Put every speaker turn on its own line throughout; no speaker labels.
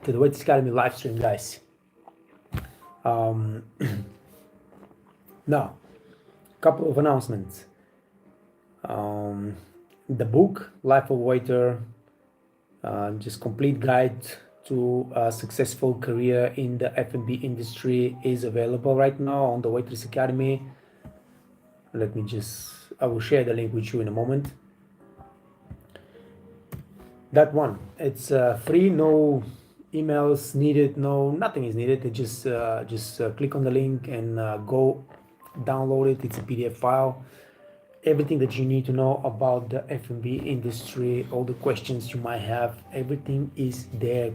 to the Waiters Academy live stream, guys. Now, couple of announcements. The book Life of Waiter, just complete guide to a successful career in the F&B industry, is available right now on the Waiters Academy. I will share the link with you in a moment. That one, it's free, no emails needed, nothing is needed. Just click on the link and go download it. It's a PDF file. Everything that you need to know about the F&B industry, all the questions you might have, everything is there,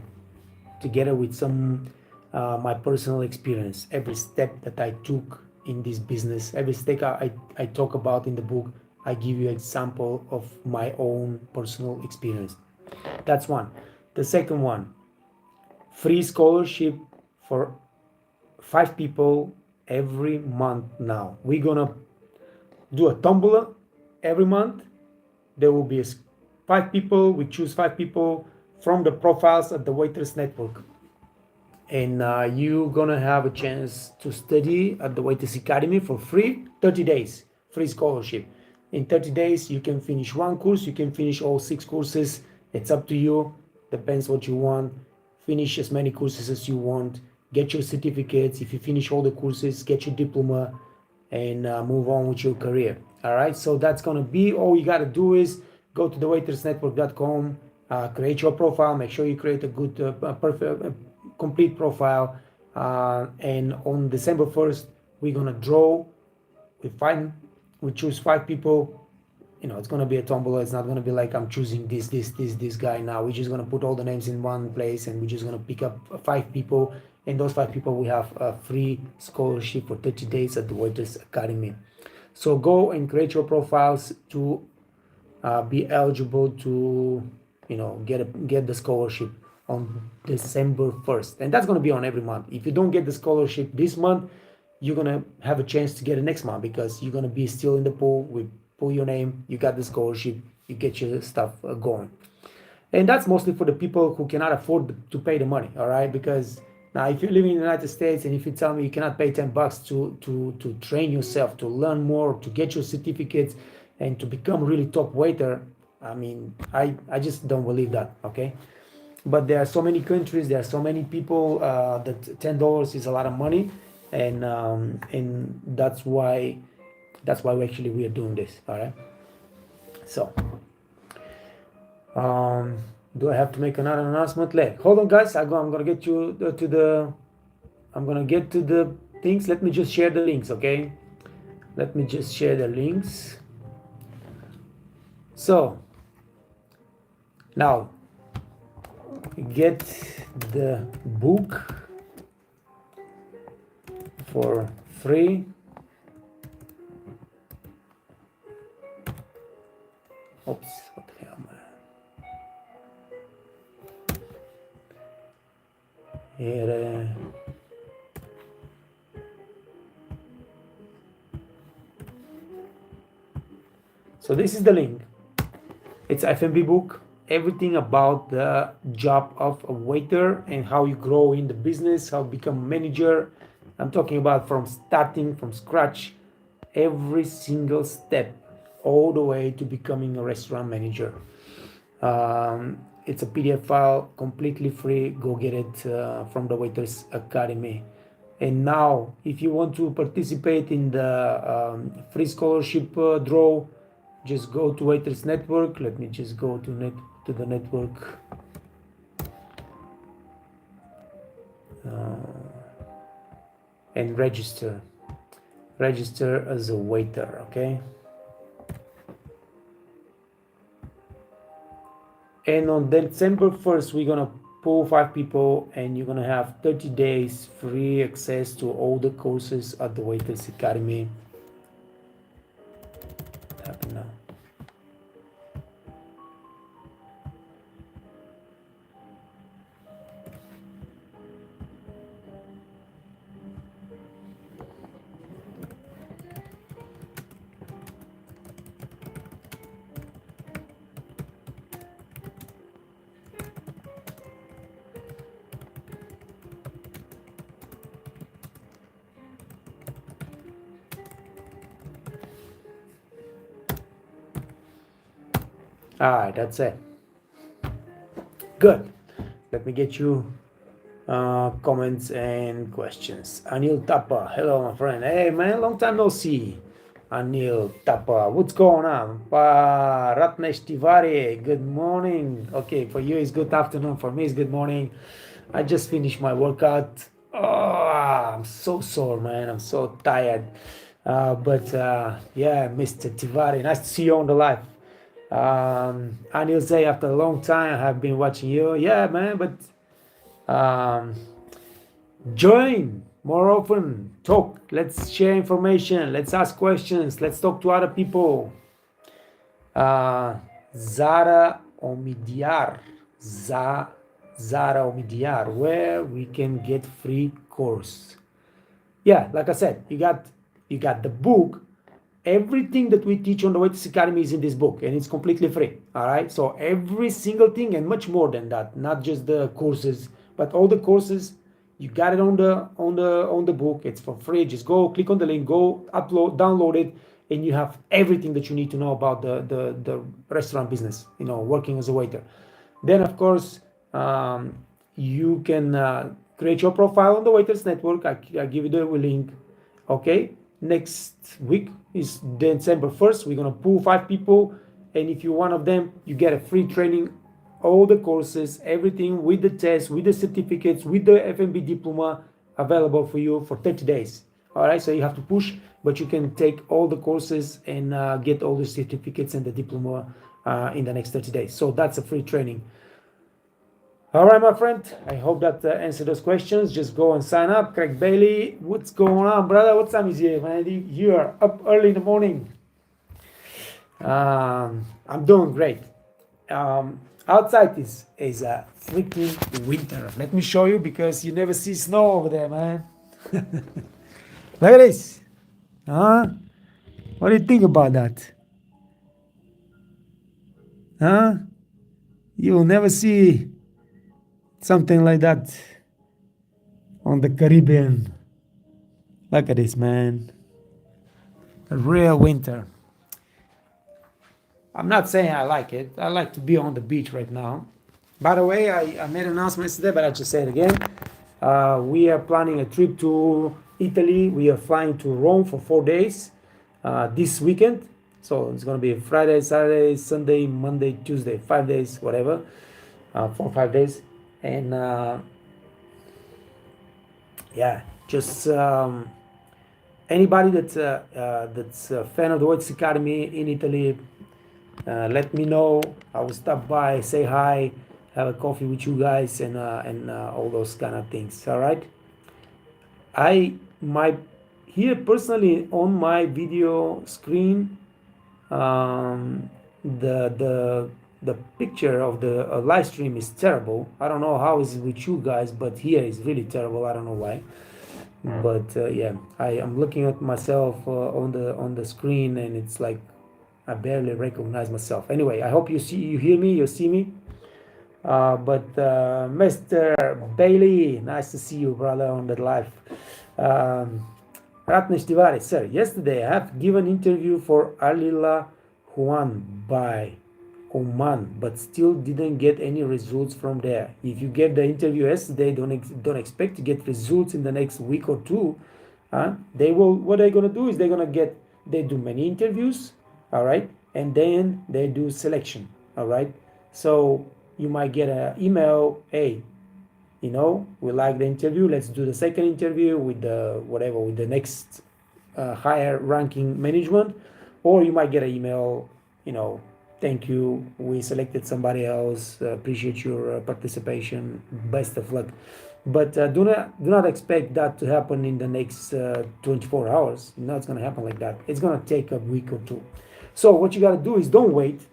together with some my personal experience. Every step that I took in this business, every step I talk about in the book, I give you an example of my own personal experience. That's one. The second one, free scholarship for 5 people every month now. We're gonna do a tombola every month. There will be 5 people. We choose 5 people from the profiles at the Waiters Network. And you're gonna have a chance to study at the Waiters Academy for free, 30 days, free scholarship. In 30 days, you can finish one course, you can finish all 6 courses. It's up to you, depends what you want. Finish as many courses as you want, get your certificates. If you finish all the courses, get your diploma and move on with your career. All right, so that's gonna be all you gotta do is go to thewaitersnetwork.com, create your profile, make sure you create a good, perfect, complete profile, and on December 1st, we're gonna draw. We choose 5 people. It's gonna be a tombola. It's not gonna be like I'm choosing this guy now. We're just gonna put all the names in one place, and we're just gonna pick up 5 people, and those 5 people we have a free scholarship for 30 days at the Waiters Academy. So go and create your profiles to be eligible to get the scholarship on December 1st, and that's gonna be on every month. If you don't get the scholarship this month, you're gonna have a chance to get it next month, because you're gonna be still in the pool. We pull your name, you got the scholarship, you get your stuff going. And that's mostly for the people who cannot afford to pay the money. All right, because now if you're living in the United States and if you tell me you cannot pay $10 to train yourself, to learn more, to get your certificates and to become a really top waiter, I mean, I just don't believe that. Okay, but there are so many countries, there are so many people that $10 is a lot of money, and that's why we are doing this. All right, so do I have to make another announcement? Hold on, guys. I'm gonna get you I'm gonna get to the things. Let me just share the links. Okay, let me just share the links. So now get the book for free. Oops, what the hell, man. Here, so this is the link. It's F&B book, everything about the job of a waiter and how you grow in the business, how you become a manager. I'm talking about from starting from scratch, every single step, all the way to becoming a restaurant manager. It's a PDF file, completely free. Go get it from the Waiters Academy. And now, if you want to participate in the free scholarship draw, just go to Waiters Network. Let me just go to the network. And register as a waiter. Okay. And on December 1st, we're gonna pull 5 people, and you're gonna have 30 days free access to all the courses at the Waiters Academy. What happened now? All right, that's it. Good. Let me get you comments and questions. Anil Tapa, hello my friend. Hey man, long time no see. Anil Tapa, what's going on? Ratnesh Tiwari, good morning. Okay, for you it's good afternoon. For me it's good morning. I just finished my workout. Oh, I'm so sore, man. I'm so tired. But yeah, Mr. Tiwari, nice to see you on the live. Anil say after a long time I have been watching you. Yeah, man, but join more often, talk, let's share information, let's ask questions, let's talk to other people. Zara Omidyar, Zara Omidyar, where we can get free course. Yeah, like I said, you got the book. Everything that we teach on the Waitress Academy is in this book, and it's completely free. All right, so every single thing and much more than that, not just the courses, but all the courses, you got it on the book. It's for free. Just go click on the link, go upload, download it, and you have everything that you need to know about the restaurant business, working as a waiter. Then of course you can create your profile on the Waiters Network. I give you the link. Okay, next week is December 1st. We're gonna pull 5 people, and if you're one of them, you get a free training, all the courses, everything with the tests, with the certificates, with the FMB diploma available for you for 30 days. All right, so you have to push, but you can take all the courses and get all the certificates and the diploma in the next 30 days. So that's a free training. All right, my friend, I hope that answered those questions. Just go and sign up. Craig Bailey, what's going on, brother? What time is it, man? You are up early in the morning. I'm doing great. Outside is a freaking winter. Let me show you, because you never see snow over there, man. Look at this. What do you think about that? You will never see something like that on the Caribbean. Look at this, man. A real winter. I'm not saying I like it. I like to be on the beach right now. By the way, I made an announcement yesterday, but I just say it again. We are planning a trip to Italy. We are flying to Rome for 4 days this weekend. So it's going to be Friday, Saturday, Sunday, Monday, Tuesday, 5 days, whatever, 4 or 5 days. And yeah, just anybody that's a fan of the Waiters Academy in Italy, let me know. I will stop by, say hi, have a coffee with you guys, and all those kind of things. All right. Here personally on my video screen, the picture of the live stream is terrible. I don't know how is it with you guys, but here is really terrible. I don't know why. But yeah, I am looking at myself on the screen, and it's like I barely recognize myself. Anyway, I hope you hear me, you see me. But Mr. Bailey, nice to see you, brother, on the live. Ratnesh Tiwari, sir, yesterday I have given interview for Alila Juan by Oman, but still didn't get any results from there. If you get the interview yesterday, don't expect to get results in the next week or two. They will. What they're gonna do is they do many interviews, all right, and then they do selection, all right. So you might get an email, hey, we like the interview. Let's do the second interview with the next higher ranking management, or you might get an email, thank you, we selected somebody else, appreciate your participation, best of luck. But do not expect that to happen in the next 24 hours. It's going to happen like that. It's going to take a week or two. So what you got to do is don't wait.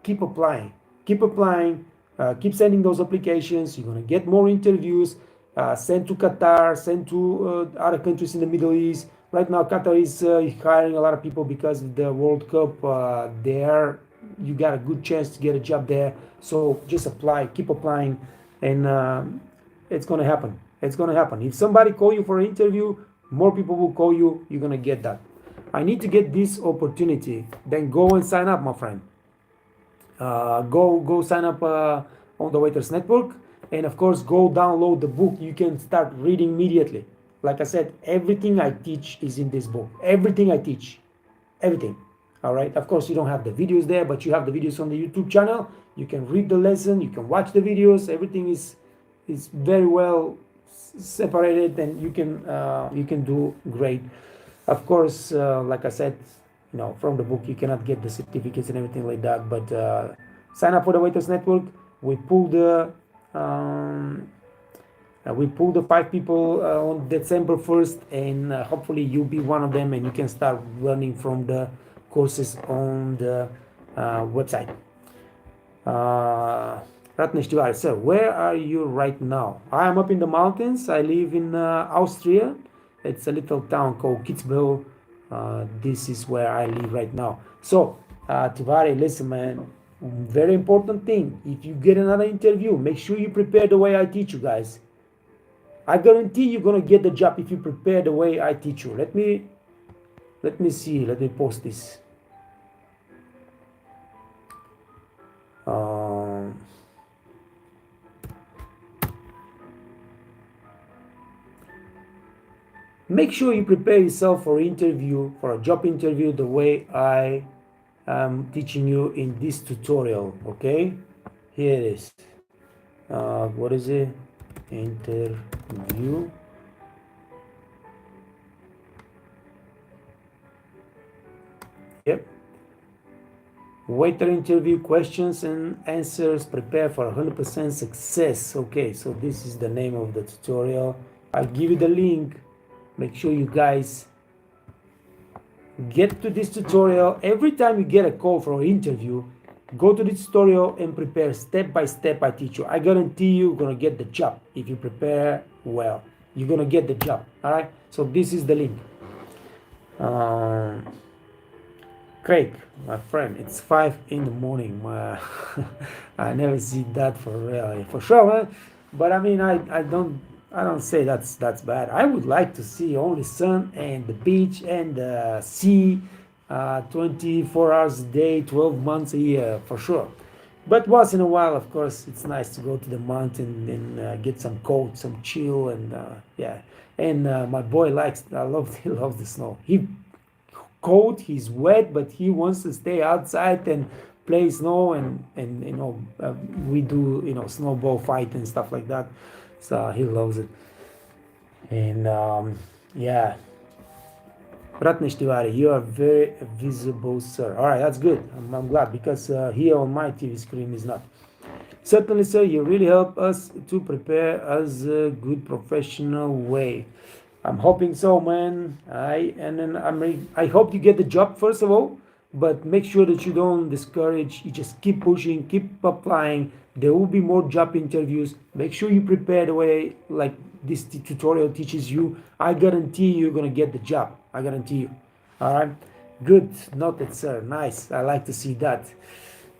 Keep applying. Keep sending those applications. You're going to get more interviews. Send to Qatar, send to other countries in the Middle East. Right now, Qatar is hiring a lot of people because of the World Cup. You got a good chance to get a job there. So just apply, keep applying, and it's going to happen. It's going to happen. If somebody call you for an interview, more people will call you. You're going to get that. I need to get this opportunity. Then go and sign up, my friend. Go sign up on the Waiters Network, and of course go download the book. You can start reading immediately. Like I said, everything I teach is in this book. Everything I teach, everything. All right. Of course, you don't have the videos there, but you have the videos on the YouTube channel. You can read the lesson. You can watch the videos. Everything is very well separated, and you can do great. Of course, like I said, from the book you cannot get the certificates and everything like that. But sign up for the Waiters Network. We pulled the 5 people on December 1st, and hopefully you'll be one of them, and you can start learning from the courses on the website. Ratnesh Tiwari, sir, where are you right now? I am up in the mountains. I live in Austria. It's a little town called Kitzbühel. This is where I live right now. So, Tiwari, listen, man, very important thing. If you get another interview, make sure you prepare the way I teach you guys. I guarantee you're gonna get the job if you prepare the way I teach you. Let me see. Let me post this. Make sure you prepare yourself for a job interview, the way I am teaching you in this tutorial. Okay, here it is. What is it? Interview. Yep. Waiter interview questions and answers. Prepare for 100% success. Okay, so this is the name of the tutorial. I'll give you the link. Make sure you guys get to this tutorial. Every time you get a call for an interview, go to this tutorial and prepare step by step. I teach you. I guarantee you're gonna get the job if you prepare well. You're gonna get the job. All right. So this is the link. Craig, my friend, it's 5 in the morning. I never see that for sure, man. But I mean, I don't say that's bad. I would like to see only sun and the beach and the sea 24 hours a day, 12 months a year, for sure. But once in a while, of course, it's nice to go to the mountain and get some cold, some chill, and yeah. And my boy he loves the snow. He cold, he's wet, but he wants to stay outside and play snow, and we do snowball fight and stuff like that. So he loves it. And yeah, Ratnesh Tiwari, you are very visible, sir. All right, that's good. I'm glad, because here on my TV screen is not. Certainly, sir, you really help us to prepare as a good professional way. I'm hoping so, man. I hope you get the job, first of all, but make sure that you don't discourage. You just keep pushing, keep applying. There will be more job interviews. Make sure you prepare the way like this tutorial teaches you. I guarantee you're gonna get the job. I guarantee you. All right, good, noted, sir. Nice. I like to see that.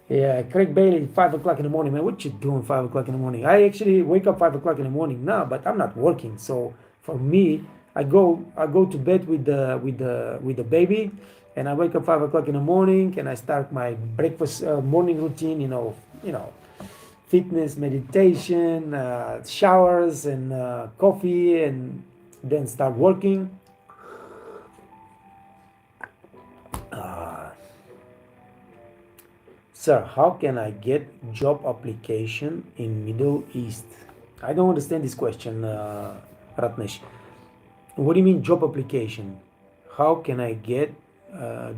Yeah, Craig Bailey, 5 o'clock in the morning, man. What you doing 5 o'clock in the morning? I actually wake up 5 o'clock in the morning now, but I'm not working. So for me, I go to bed with the baby, and I wake up 5 o'clock in the morning, and I start my breakfast morning routine. Fitness, meditation, showers, and coffee, and then start working. Sir, how can I get job application in Middle East? I don't understand this question, Ratnesh. What do you mean job application? How can I get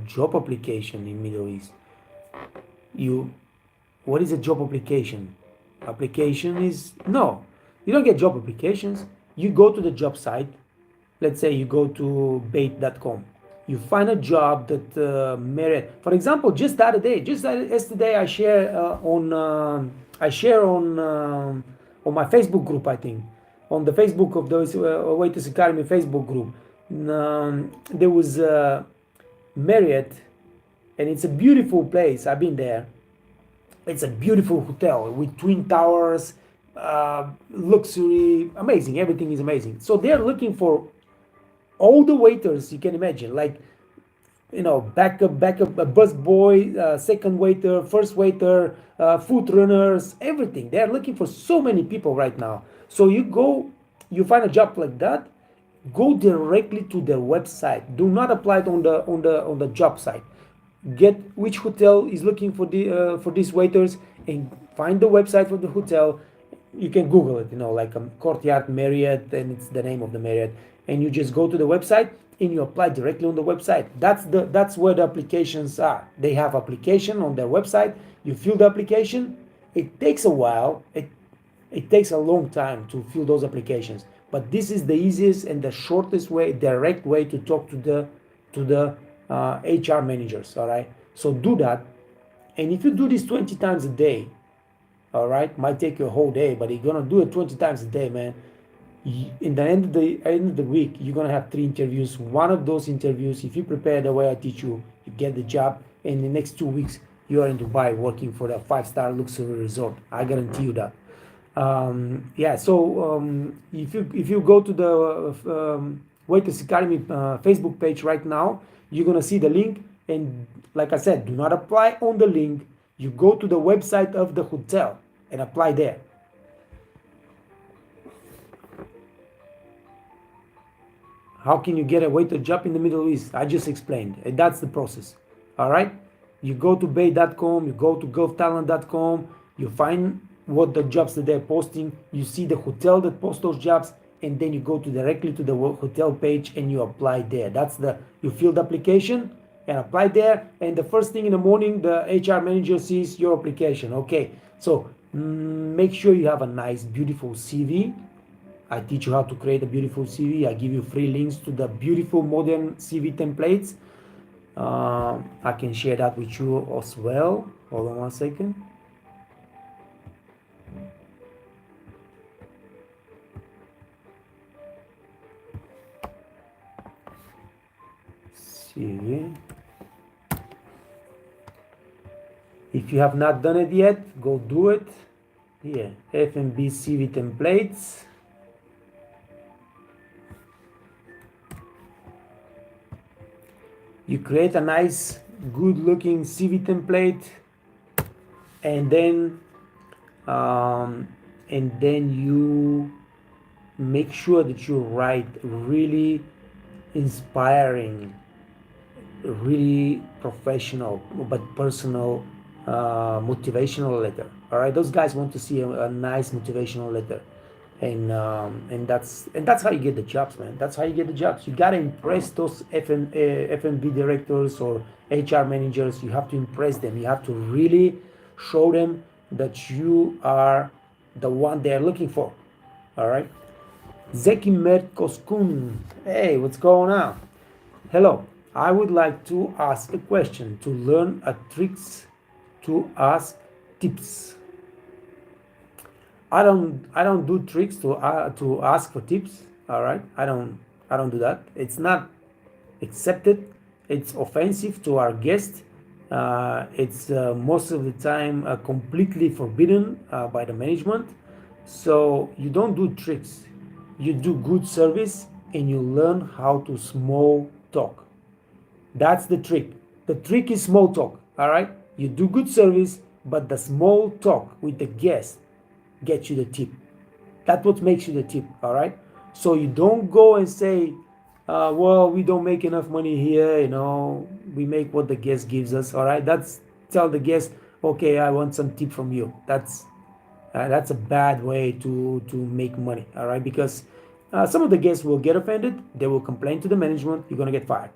job application in Middle East? What is a job application? Application is, no, you don't get job applications. You go to the job site. Let's say you go to bait.com. You find a job that merit. For example, just yesterday, I share on my Facebook group. I think on the Facebook of the Waiters Academy Facebook group, there was Marriott, and it's a beautiful place. I've been there. It's a beautiful hotel with twin towers, luxury, amazing. Everything is amazing. So they're looking for all the waiters you can imagine, like backup, bus boy, second waiter, first waiter, food runners, everything. They're looking for so many people right now. So you find a job like that, go directly to their website. Do not apply it on the job site. Get which hotel is looking for these waiters, and find the website for the hotel. You can Google it, like Courtyard Marriott, and it's the name of the Marriott, and you just go to the website and you apply directly on the website. That's where the applications are. They have application on their website. You fill the application. It takes a while. It takes a long time to fill those applications, but this is the easiest and the shortest way, direct way to talk to the HR managers. All right, so do that, and if you do this 20 times a day, all right, might take you a whole day, but you're gonna do it 20 times a day, man. In the end of the week, you're gonna have 3 interviews. One of those interviews, if you prepare the way I teach you, you get the job. In the next 2 weeks, you are in Dubai working for the 5-star luxury resort. I guarantee you that. Yeah. So if you go to the Waiters Academy Facebook page right now, you're gonna see the link. And like I said, do not apply on the link. You go to the website of the hotel and apply there. How can you get a waiter job in the Middle East? I just explained. And that's the process. All right? You go to bay.com, you go to gulftalent.com, you find what the jobs that they're posting, you see the hotel that posts those jobs, and then you go directly to the hotel page and you apply there. You fill the application and apply there, and the first thing in the morning, the HR manager sees your application. Okay, so make sure you have a nice, beautiful CV. I teach you how to create a beautiful CV. I give you free links to the beautiful modern CV templates. I can share that with you as well. Hold on one second. CV. If you have not done it yet, go do it. Here, F&B CV templates. You create a nice, good-looking CV template, and then you make sure that you write really inspiring, really professional but personal motivational letter. All right, those guys want to see a nice motivational letter. And that's how you get the jobs, man. That's how you get the jobs. You gotta impress those F&B directors or HR managers. You have to impress them. You have to really show them that you are the one they're looking for. All right. Zeki Mert Koskun. Hey, what's going on? Hello. I would like to ask a question to learn a tricks to ask tips. I don't do tricks to ask for tips. All right, I don't do that. It's not accepted. It's offensive to our guests. It's most of the time completely forbidden by the management. So you don't do tricks. You do good service and you learn how to small talk. That's the trick. The trick is small talk. All right, you do good service, but the small talk with the guest get you the tip. That's what makes you the tip. All right, so you don't go and say, well, we don't make enough money here, we make what the guest gives us. All right, tell the guest, okay, I want some tip from you. That's a bad way to make money. All right, because some of the guests will get offended, they will complain to the management, you're gonna get fired.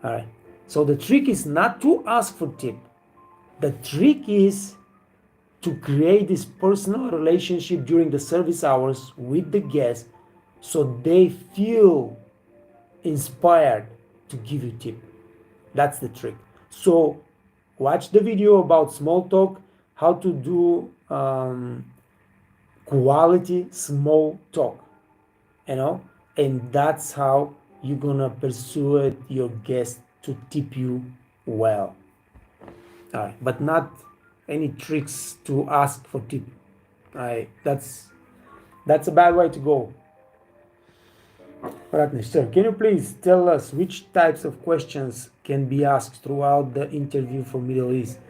All right, so the trick is not to ask for tip. The trick is to create this personal relationship during the service hours with the guests, so they feel inspired to give you tip. That's the trick. So watch the video about small talk, how to do quality small talk, and that's how you're gonna persuade your guests to tip you well. All right, but not any tricks to ask for tip. All right, that's a bad way to go. Ratnesh, sir, can you please tell us which types of questions can be asked throughout the interview for Middle East?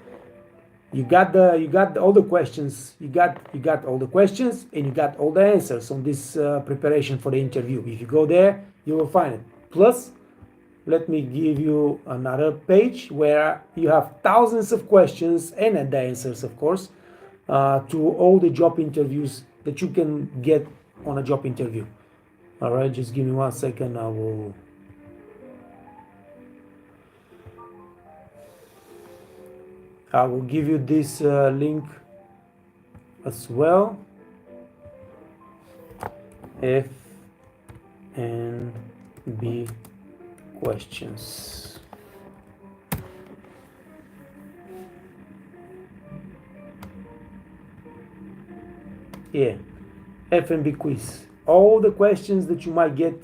You got all the questions. You got all the questions, and you got all the answers on this preparation for the interview. If you go there, you will find it. Plus, let me give you another page where you have thousands of questions and the answers, of course, to all the job interviews that you can get on a job interview. All right, just give me 1 second. I will give you this link as well. F and B questions. Yeah, F&B quiz. All the questions that you might get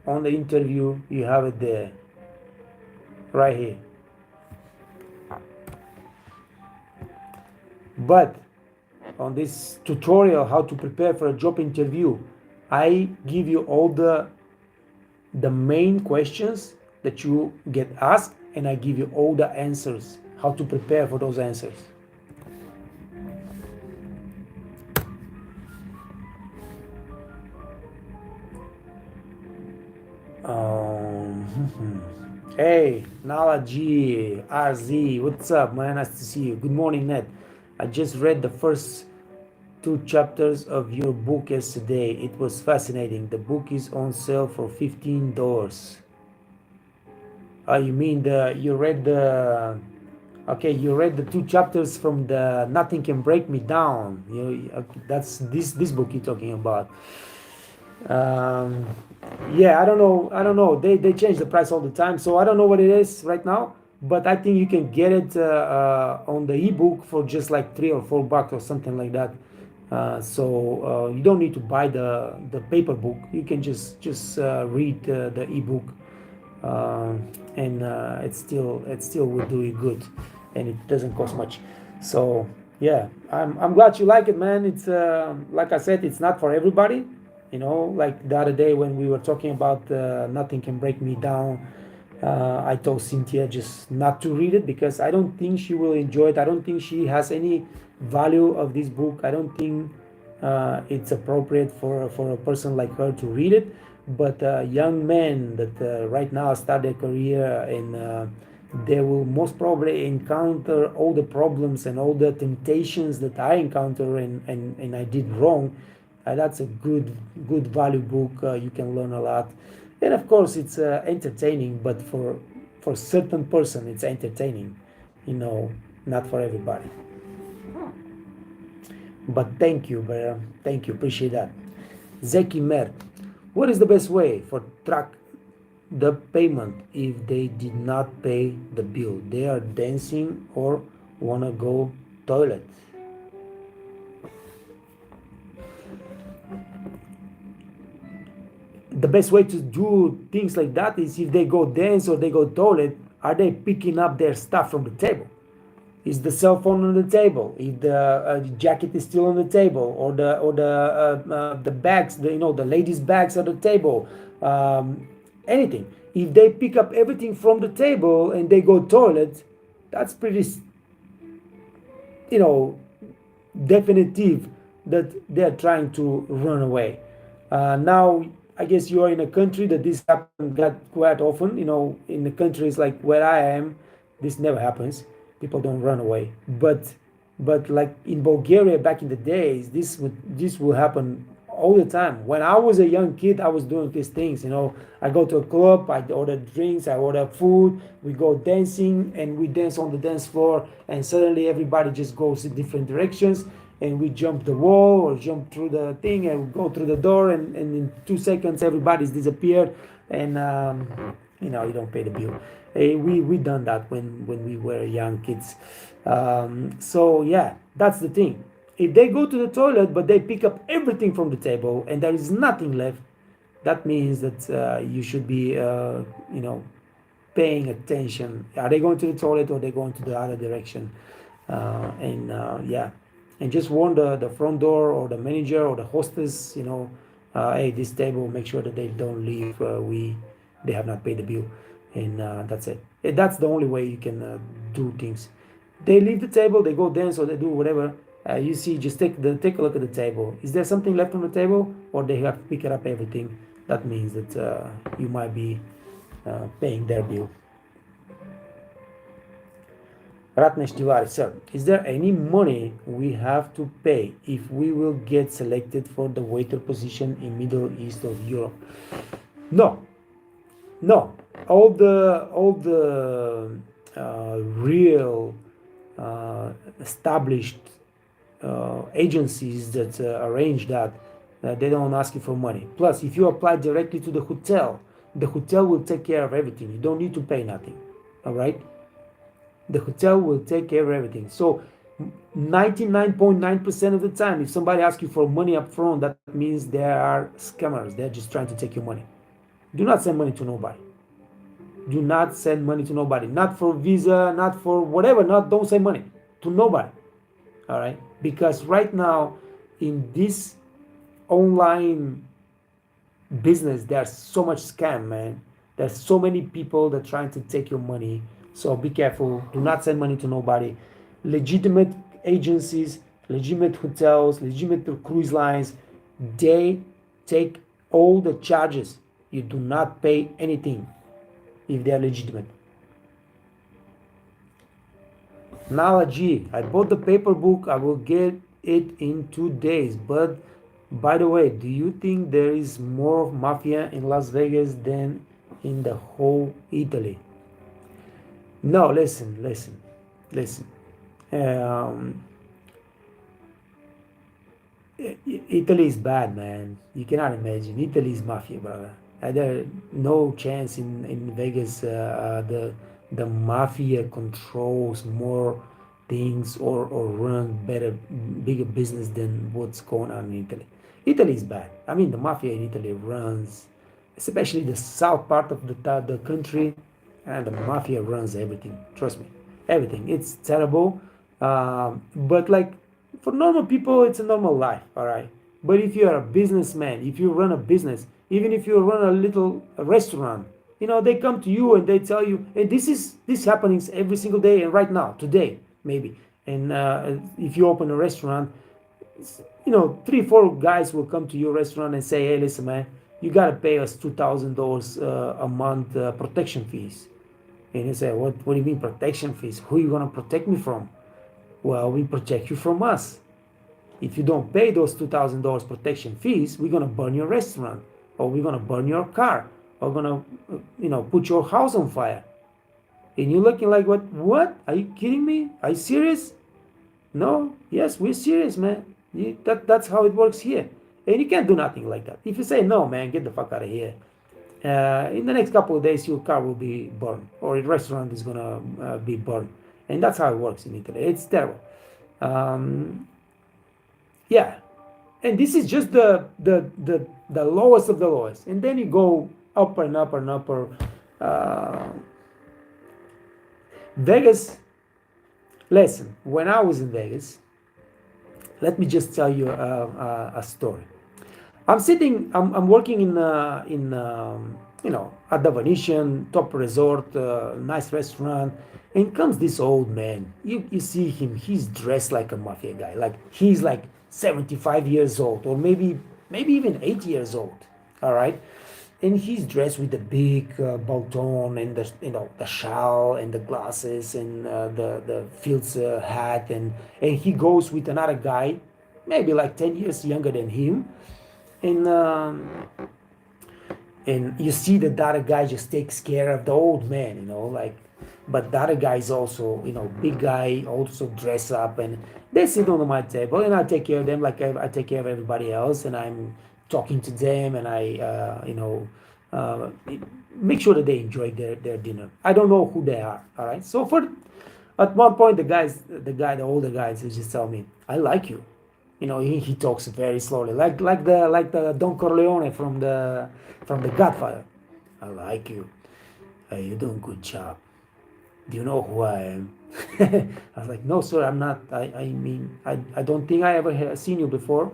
on the interview, you have it there, right here. But on this tutorial, how to prepare for a job interview, I give you all the main questions that you get asked, and I give you all the answers, how to prepare for those answers. Hey, Nala G, RZ, what's up, man? Nice to see you. Good morning, Ned. I just read the first 2 chapters of your book yesterday. It was fascinating. The book is on sale for $15. You mean you read the 2 chapters from the Nothing Can Break Me Down. That's this book you're talking about. Yeah, I don't know. They change the price all the time, so I don't know what it is right now. But I think you can get it on the ebook for just like $3 or $4 or something like that. So you don't need to buy the paper book. You can just read the ebook, and it still will do you good, and it doesn't cost much. So yeah, I'm glad you like it, man. It's like I said, it's not for everybody. Like the other day when we were talking about Nothing Can Break Me Down, I told Cynthia just not to read it because I don't think she will enjoy it. I don't think she has any value of this book. I don't think it's appropriate for a person like her to read it. But young men that right now start their career, and they will most probably encounter all the problems and all the temptations that I encounter and I did wrong. That's a good value book. You can learn a lot, and of course it's entertaining. But for certain person, it's entertaining. Not for everybody. But thank you, appreciate that. Zeki Mert, what is the best way for track the payment if they did not pay the bill? They are dancing or wanna go toilet. The best way to do things like that is if they go dance or they go toilet, are they picking up their stuff from the table? Is the cell phone on the table? If the jacket is still on the table, or the bags, the ladies' bags on the table, anything. If they pick up everything from the table and they go toilet, that's pretty, definitive that they're trying to run away. Now, I guess you are in a country that this happens quite often. In the countries like where I am, this never happens. People don't run away. But like in Bulgaria back in the days, this will happen all the time. When I was a young kid, I was doing these things. I go to a club, I order drinks, I order food, we go dancing, and we dance on the dance floor, and suddenly everybody just goes in different directions, and we jump the wall or jump through the thing and go through the door, and in 2 seconds everybody's disappeared, and you don't pay the bill. We done that when we were young kids. So yeah, that's the thing. If they go to the toilet but they pick up everything from the table and there is nothing left, that means that you should be paying attention. Are they going to the toilet or are they going to the other direction? And just warn the front door or the manager or the hostess, hey, this table, make sure that they don't leave. They have not paid the bill, and that's it. That's the only way you can do things. They leave the table, they go dance or they do whatever. You see, just take a look at the table. Is there something left on the table, or they have to pick it up everything? That means that you might be paying their bill. Ratnesh Tiwari, sir, is there any money we have to pay if we will get selected for the waiter position in Middle East of Europe? No, no. All the real established agencies that arrange that, they don't ask you for money. Plus, if you apply directly to the hotel will take care of everything. You don't need to pay nothing. All right. The hotel will take care of everything. So 99.9% of the time, if somebody asks you for money up front, that means they are scammers. They're just trying to take your money. Do not send money to nobody. Do not send money to nobody. Not for Visa, not for whatever. Don't send money to nobody. All right? Because right now, in this online business, there's so much scam, man. There's so many people that are trying to take your money. So be careful. Do not send money to nobody. Legitimate agencies, legitimate hotels, legitimate cruise lines, they take all the charges. You do not pay anything if they are legitimate. Nala G, I bought the paper book. I will get it in 2 days. But by the way, do you think there is more mafia in Las Vegas than in the whole Italy? No, listen. Italy is bad, man. You cannot imagine. Italy is mafia, brother. There no chance in Vegas. The mafia controls more things or run bigger business than what's going on in Italy. Italy is bad. I mean, the mafia in Italy runs, especially the south part of the country. And the mafia runs everything. Trust me, everything. It's terrible, but like for normal people, it's a normal life. All right. But if you are a businessman, if you run a business, even if you run a restaurant, they come to you and they tell you, hey, this happening every single day, and right now, today, maybe. And if you open a restaurant, 3-4 guys will come to your restaurant and say, hey, listen, man, you gotta pay us $2,000 a month protection fees. And you say, what do you mean protection fees? Who are you going to protect me from? Well, we protect you from us. If you don't pay those $2,000 protection fees, we're going to burn your restaurant, or we're going to burn your car, or we're going to, put your house on fire. And you're looking like, what? Are you kidding me? Are you serious? No, yes, we're serious, man. That's how it works here. And you can't do nothing like that. If you say, no, man, get the fuck out of here. In the next couple of days, your car will be burned, or a restaurant is gonna be burned, and that's how it works in Italy. It's terrible. Yeah, and this is just the lowest of the lowest, and then you go up and up and up. Vegas. Listen, when I was in Vegas, let me just tell you a story. I'm working in at the Venetian top resort, nice restaurant, and comes this old man. You see him. He's dressed like a mafia guy. Like he's like 75 years old, or maybe even 80 years old. All right, and he's dressed with the big baton and the shawl and the glasses and the Fields hat, and he goes with another guy, maybe like 10 years younger than him. And you see that the other guy just takes care of the old man, but the other guy is also, big guy, also dress up, and they sit on my table, and I take care of them like I take care of everybody else, and I'm talking to them, and I, make sure that they enjoy their dinner. I don't know who they are, all right? So at one point, the older guys, just tell me, I like you. He talks very slowly, like the Don Corleone from the Godfather. I like you. You're doing a good job. Do you know who I am? I was like, no, sir, I'm not. I mean, I don't think I ever have seen you before.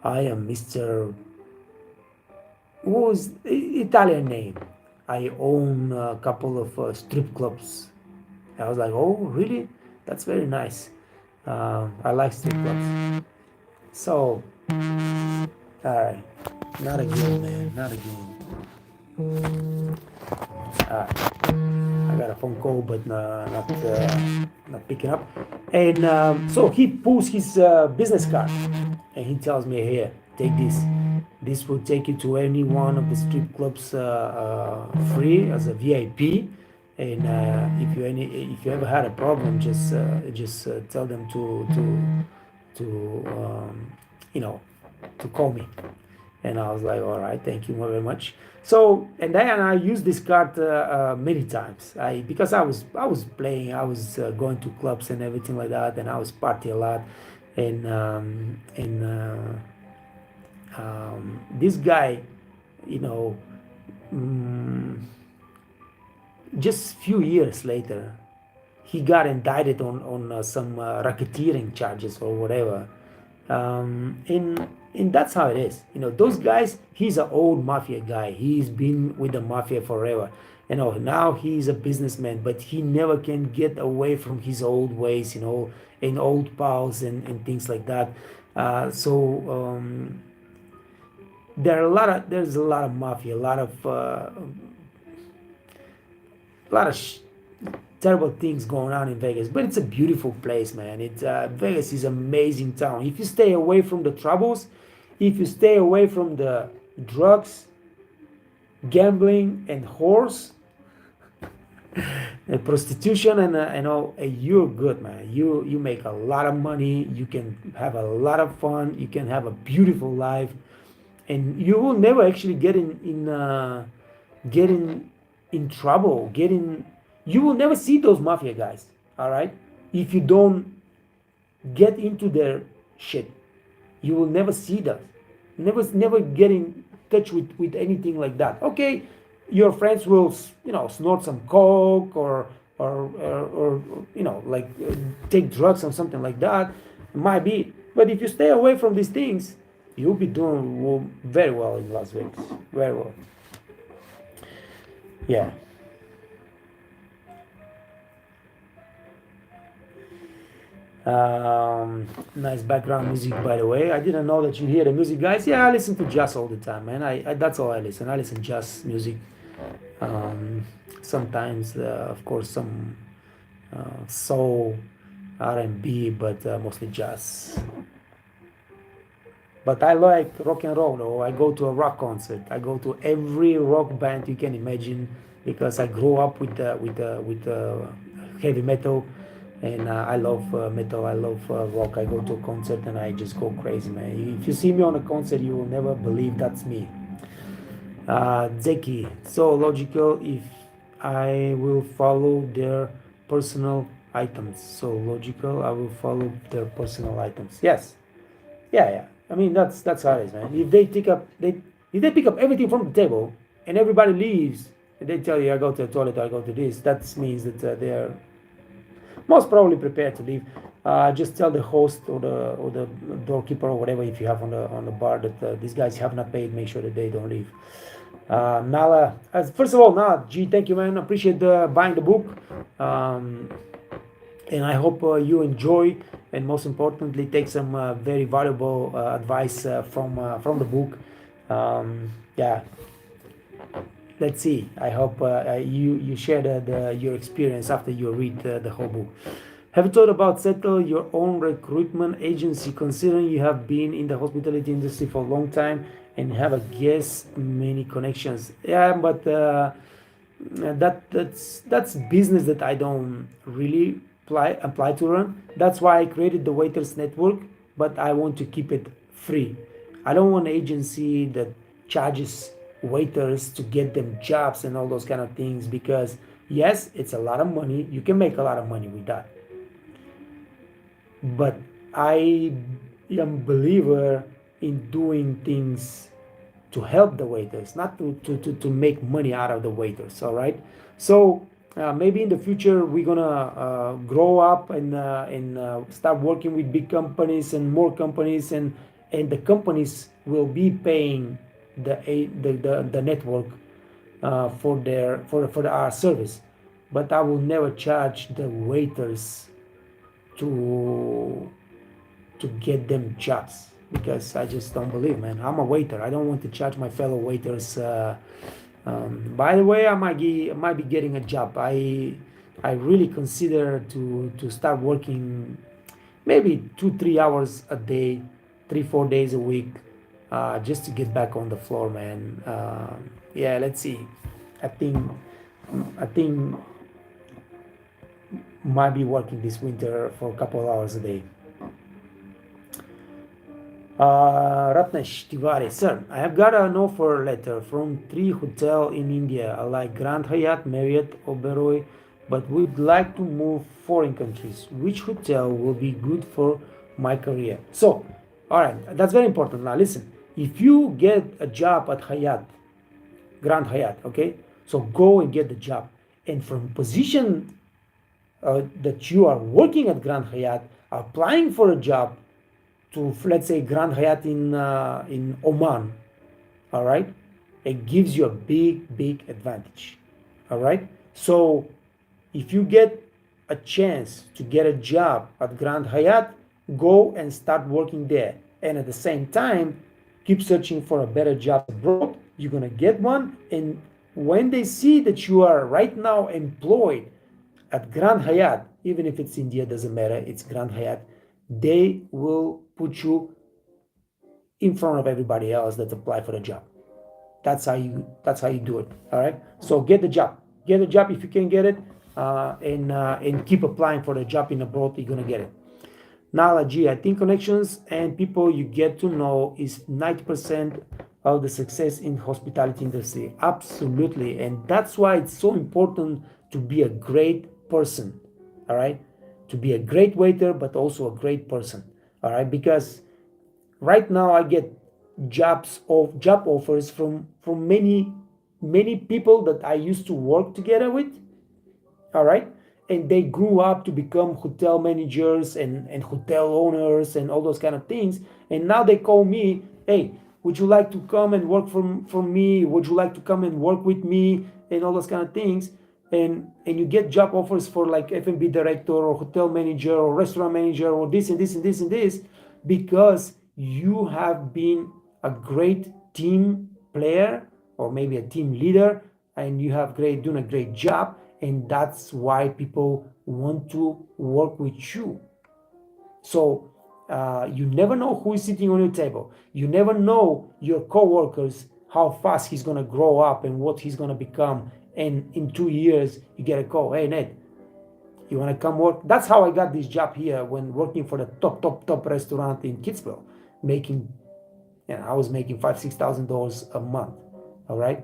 I am Mr. was Italian name. I own a couple of strip clubs. I was like, oh, really? That's very nice. I like strip clubs. So, alright, not again, man, not again. Alright, I got a phone call, but not picking up. And so he pulls his business card, and he tells me, "Here, take this. This will take you to any one of the strip clubs free as a VIP. And if you ever had a problem, just tell them to you know to call me." And I was like, all right, thank you very much. So, and then I used this card many times. Because I was playing, I was going to clubs and everything like that, and I was party a lot. And this guy, you know, mm, just few years later, he got indicted on some racketeering charges or whatever. And that's how it is. Those guys. He's an old mafia guy. He's been with the mafia forever. Now he's a businessman, but he never can get away from his old ways. And old pals and things like that. So there's a lot of mafia, a lot of terrible things going on in Vegas, but it's a beautiful place, man. Vegas is an amazing town. If you stay away from the troubles, if you stay away from the drugs, gambling, and whores, and prostitution, and all, you're good, man. You make a lot of money. You can have a lot of fun. You can have a beautiful life, and you will never actually get in trouble. You will never see those mafia guys. All right, if you don't get into their shit, you will never see that. Never get in touch with anything like that. Okay, your friends will snort some coke or like take drugs or something like that. It might be, but if you stay away from these things, you'll be doing very well in Las Vegas. Very well. Yeah. Nice background music, by the way. I didn't know that you hear the music, guys. Yeah, I listen to jazz all the time, man. That's all I listen. I listen jazz music. Sometimes, of course, some soul, R&B, but mostly jazz. But I like rock and roll, though. I go to a rock concert. I go to every rock band you can imagine because I grew up with heavy metal, and I love metal. I love rock. I go to a concert and I just go crazy, man. If you see me on a concert, you will never believe that's me. Zeki, so logical if I will follow their personal items. So logical, I will follow their personal items. Yes, yeah. I mean that's how it is, man. If they pick up everything from the table and everybody leaves, and they tell you I go to the toilet, I go to this. That means that they are most probably prepared to leave. Just tell the host or the doorkeeper or whatever, if you have on the bar, that these guys have not paid. Make sure that they don't leave. Nala, first of all, Nala, thank you, man. Appreciate buying the book, and I hope you enjoy, and most importantly, take some very valuable advice from the book. Yeah, let's see. I hope you share your experience after you read the whole book. Have you thought about settle your own recruitment agency, considering you have been in the hospitality industry for a long time and have a guess many connections? Yeah, but that's business that I don't really apply to run. That's why I created the Waiters Network, but I want to keep it free. I don't want an agency that charges waiters to get them jobs and all those kind of things, because yes, it's a lot of money. You can make a lot of money with that. But I am a believer in doing things to help the waiters, not to make money out of the waiters. All right. So maybe in the future we're gonna grow up and start working with big companies and more companies, and the companies will be paying the network for our service, but I will never charge the waiters to get them jobs, because I just don't believe, man. I'm a waiter. I don't want to charge my fellow waiters. By the way, I might be getting a job. I really consider to start working maybe 2-3 hours a day, 3-4 days a week, just to get back on the floor, man. Yeah, let's see. I think might be working this winter for a couple of hours a day. Ratnesh Tiwari, sir, I have got an offer letter from 3 hotels in India. I like Grand Hyatt, Marriott, Oberoi, but would like to move foreign countries. Which hotel will be good for my career? So, all right, that's very important. Now listen, if you get a job at Hyatt, Grand Hyatt, okay, so go and get the job. And from position that you are working at Grand Hyatt, applying for a job to, let's say, Grand Hyatt in Oman, all right, it gives you a big advantage, all right. So if you get a chance to get a job at Grand Hyatt, go and start working there, and at the same time keep searching for a better job abroad. You're gonna get one, and when they see that you are right now employed at Grand Hyatt, even if it's India, doesn't matter, it's Grand Hyatt, they will put you in front of everybody else that apply for the job. That's how you do it. All right. So get the job if you can get it, and keep applying for the job in abroad. You're gonna get it. Nala, I think connections and people you get to know is 90% of the success in hospitality industry. Absolutely, and that's why it's so important to be a great person. All right, to be a great waiter, but also a great person. All right, because right now I get job offers from many people that I used to work together with. All right, and they grew up to become hotel managers and hotel owners and all those kind of things, and now they call me, hey, would you like to come and work for me? Would you like to come and work with me? And all those kind of things. And you get job offers for like F&B director or hotel manager or restaurant manager or this and this and this and this, because you have been a great team player or maybe a team leader, and you have doing a great job, and that's why people want to work with you. So you never know who is sitting on your table. You never know your coworkers, how fast he's gonna grow up and what he's gonna become. And in 2 years, you get a call, hey Ned, you wanna come work? That's how I got this job here when working for the top restaurant in Kitzbühel, I was making $5,000-6,000 a month. All right.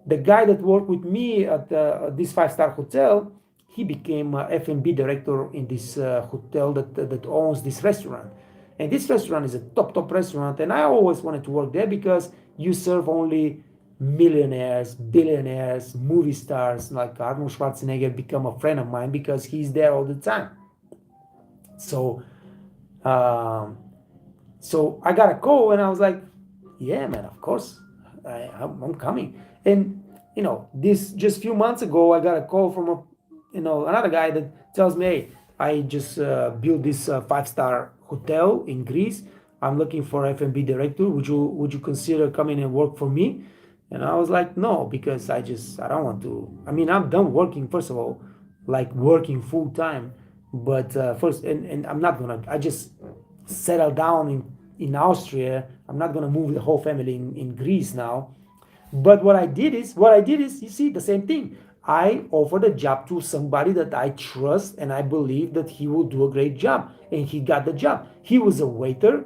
The guy that worked with me at this 5-star hotel, he became F&B director in this hotel that owns this restaurant. And this restaurant is a top restaurant, and I always wanted to work there because you serve only millionaires, billionaires, movie stars. Like Arnold Schwarzenegger become a friend of mine because he's there all the time. So I got a call, and I was like, yeah, man, of course, I'm coming. And this just few months ago, I got a call from another guy that tells me, hey, I just built this 5-star hotel in Greece. I'm looking for F&B director. Would you consider coming and work for me? And I was like, no, because I don't want to. I mean, I'm done working, first of all, like working full time. But first, and I'm not gonna. I just settle down in Austria. I'm not gonna move the whole family in Greece now. But what I did is, you see, the same thing. I offered a job to somebody that I trust and I believe that he will do a great job. And he got the job. He was a waiter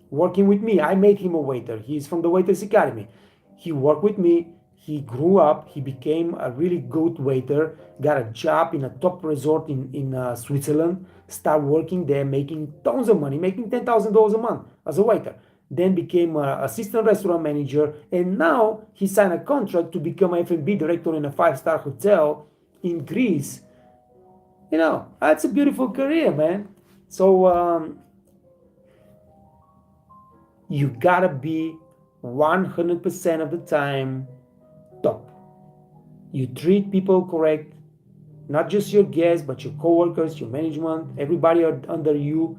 working with me. I made him a waiter. He's from the Waiters Academy. He worked with me. He grew up. He became a really good waiter, got a job in a top resort in Switzerland, started working there, making tons of money, making $10,000 a month as a waiter. Then became an assistant restaurant manager, and now he signed a contract to become an F&B director in a 5-star hotel in Greece. That's a beautiful career, man. So you gotta be 100% of the time top. You treat people correct, not just your guests, but your coworkers, your management, everybody are under you,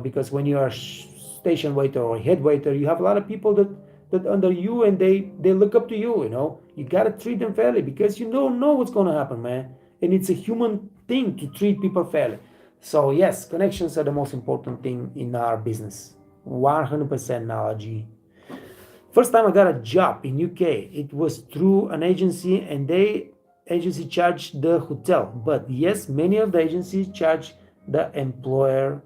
because when you are station waiter or head waiter, you have a lot of people that under you, and they look up to you. You got to treat them fairly, because you don't know what's going to happen, man. And it's a human thing to treat people fairly. So yes, connections are the most important thing in our business. 100% knowledge. First time I got a job in UK, it was through an agency, and agency charged the hotel. But yes, many of the agencies charge the employer.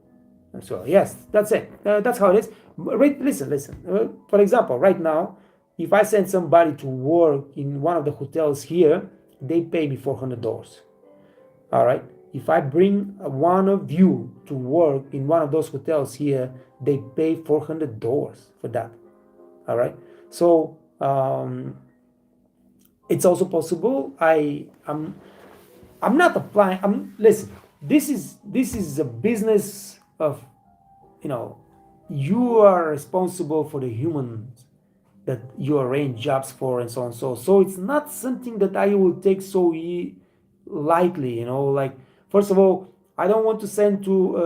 So yes, that's it. That's how it is. Listen. For example, right now, if I send somebody to work in one of the hotels here, they pay me $400. All right. If I bring one of you to work in one of those hotels here, they pay $400 for that. All right. So it's also possible. I'm not applying. Listen. This is a business of, you are responsible for the humans that you arrange jobs for, and so on. So it's not something that I will take so lightly. Like, first of all, I don't want to send to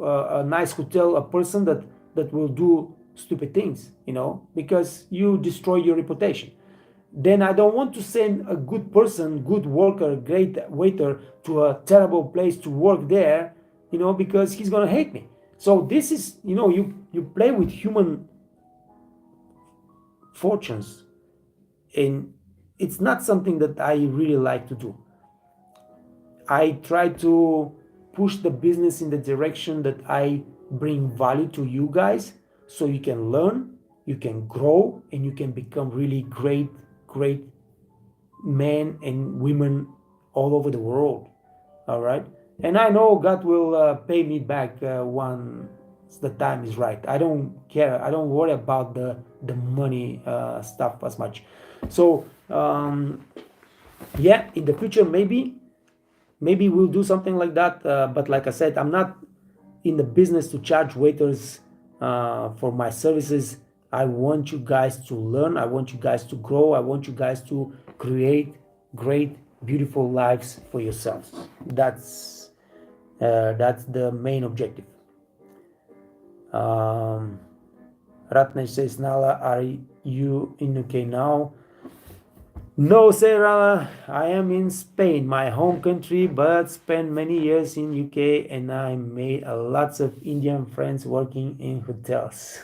a nice hotel a person that will do stupid things, because you destroy your reputation. Then I don't want to send a good person, good worker, great waiter to a terrible place to work there, because he's gonna hate me. So this is, you play with human fortunes, and it's not something that I really like to do. I try to push the business in the direction that I bring value to you guys, so you can learn, you can grow, and you can become really great men and women all over the world. All right. And I know God will pay me back once the time is right. I don't care. I don't worry about the money stuff as much. So yeah, in the future, maybe we'll do something like that. But like I said, I'm not in the business to charge waiters for my services. I want you guys to learn. I want you guys to grow. I want you guys to create great, beautiful lives for yourselves. That's the main objective. Ratnesh says, Nala, are you in UK now? No, Sarah, I am in Spain, my home country, but spent many years in UK, and I made lots of Indian friends working in hotels.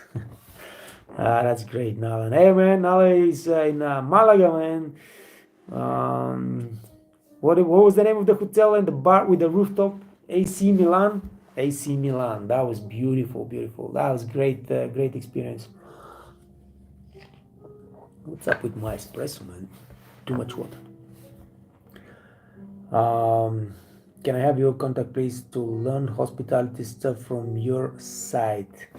That's great, Nala. Hey, man, Nala is in Malaga, man. What was the name of the hotel and the bar with the rooftop? AC Milan. AC Milan. That was beautiful. That was great experience. What's up with my espresso, man? Too much water. Can I have your contact, please, to learn hospitality stuff from your site?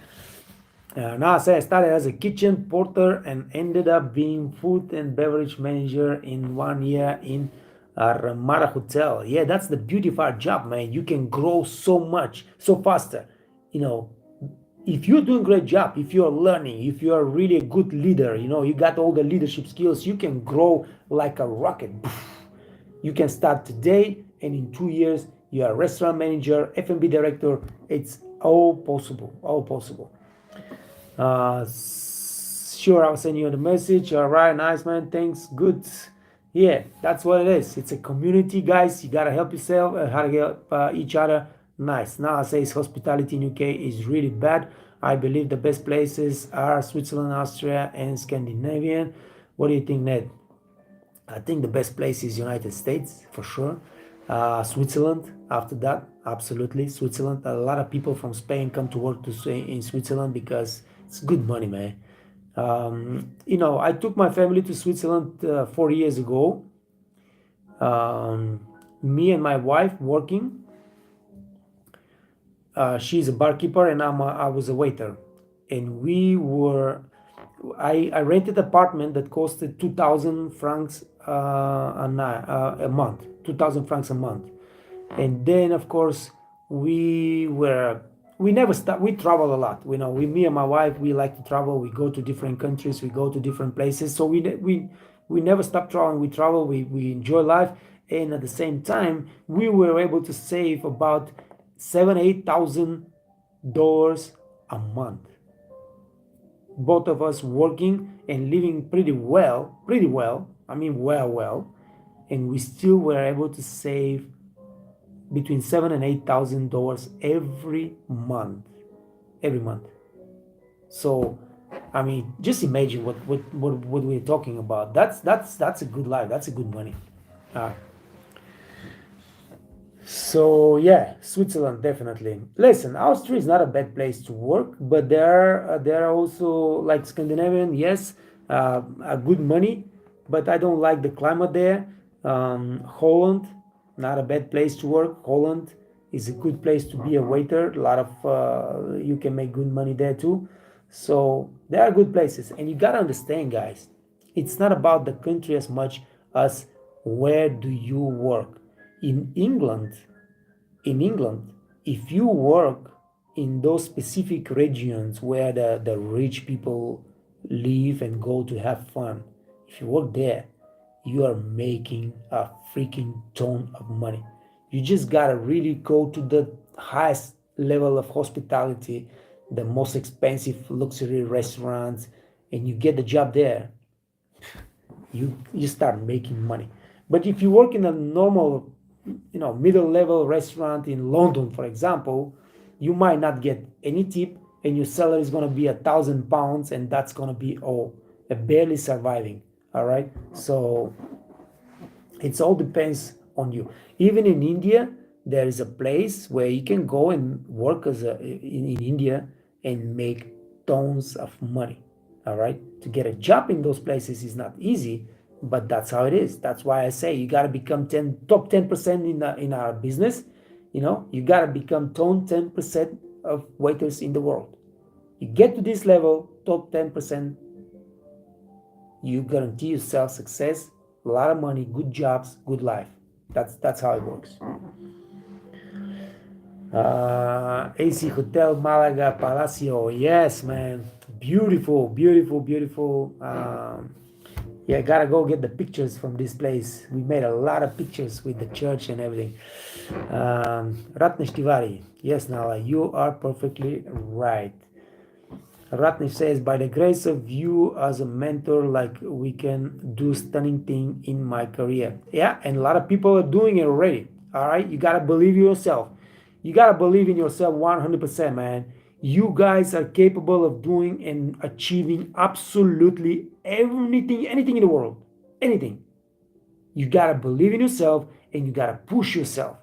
Now, I started as a kitchen porter and ended up being food and beverage manager in 1 year in Ramada Hotel. Yeah, that's the beauty of our job, man. You can grow so much, so faster. If you're doing a great job, if you're learning, if you're really a good leader, you got all the leadership skills, you can grow like a rocket. You can start today, and in 2 years, you're a restaurant manager, F&B director. It's all possible, Sure, I'll send you the message. All right, nice, man. Thanks. Good. Yeah, that's what it is. It's a community, guys. You gotta help yourself, how to help each other. Nice. Now, says hospitality in UK is really bad. I believe the best places are Switzerland, Austria, and Scandinavian. What do you think, Ned? I think the best place is United States, for sure. Switzerland after that, absolutely. Switzerland. A lot of people from Spain come to work in Switzerland because it's good money, man. I took my family to Switzerland 4 years ago. Me and my wife working. She's a barkeeper and I was a waiter. And I rented an apartment that costed 2,000 francs a month. 2,000 francs a month. And then, of course, we were we never stop. We travel a lot. Me and my wife, we like to travel. We go to different countries. We go to different places. So we never stop traveling. We travel. We enjoy life, and at the same time, we were able to save about $7,000-8,000 a month. Both of us working and living pretty well. I mean, well, and we still were able to save between $7,000 and $8,000 every month. So, I mean, just imagine what we're talking about. That's a good life. That's a good money. So yeah, Switzerland definitely. Listen, Austria is not a bad place to work, but there are also like Scandinavian, yes, a good money, but I don't like the climate there. Holland, not a bad place to work. Holland is a good place to be a waiter. A lot of you can make good money there too. So there are good places, and you gotta understand, guys, it's not about the country as much as where do you work. In England, if you work in those specific regions where the rich people live and go to have fun, if you work there, you are making a freaking ton of money. You just gotta really go to the highest level of hospitality, the most expensive luxury restaurants, and you get the job there. You start making money. But if you work in a normal, middle level restaurant in London, for example, you might not get any tip, and your salary is going to be £1,000, and that's going to be barely surviving. All right, so it all depends on you. Even in India, there is a place where you can go and work in India and make tons of money. All right, to get a job in those places is not easy, but that's how it is. That's why I say you got to become top 10% in our business. You got to become top 10% of waiters in the world. You get to this level, top 10%, you guarantee yourself success, a lot of money, good jobs, good life. That's how it works. AC Hotel Malaga Palacio. Yes, man. Beautiful. Yeah, gotta go get the pictures from this place. We made a lot of pictures with the church and everything. Ratnesh Tiwari. Yes, Nala, you are perfectly right. Ratnesh says, by the grace of you as a mentor, like we can do stunning thing in my career. Yeah, and a lot of people are doing it already. All right, you gotta believe in yourself. You gotta believe in yourself 100%, man. You guys are capable of doing and achieving absolutely anything in the world. Anything. You gotta believe in yourself, and you gotta push yourself.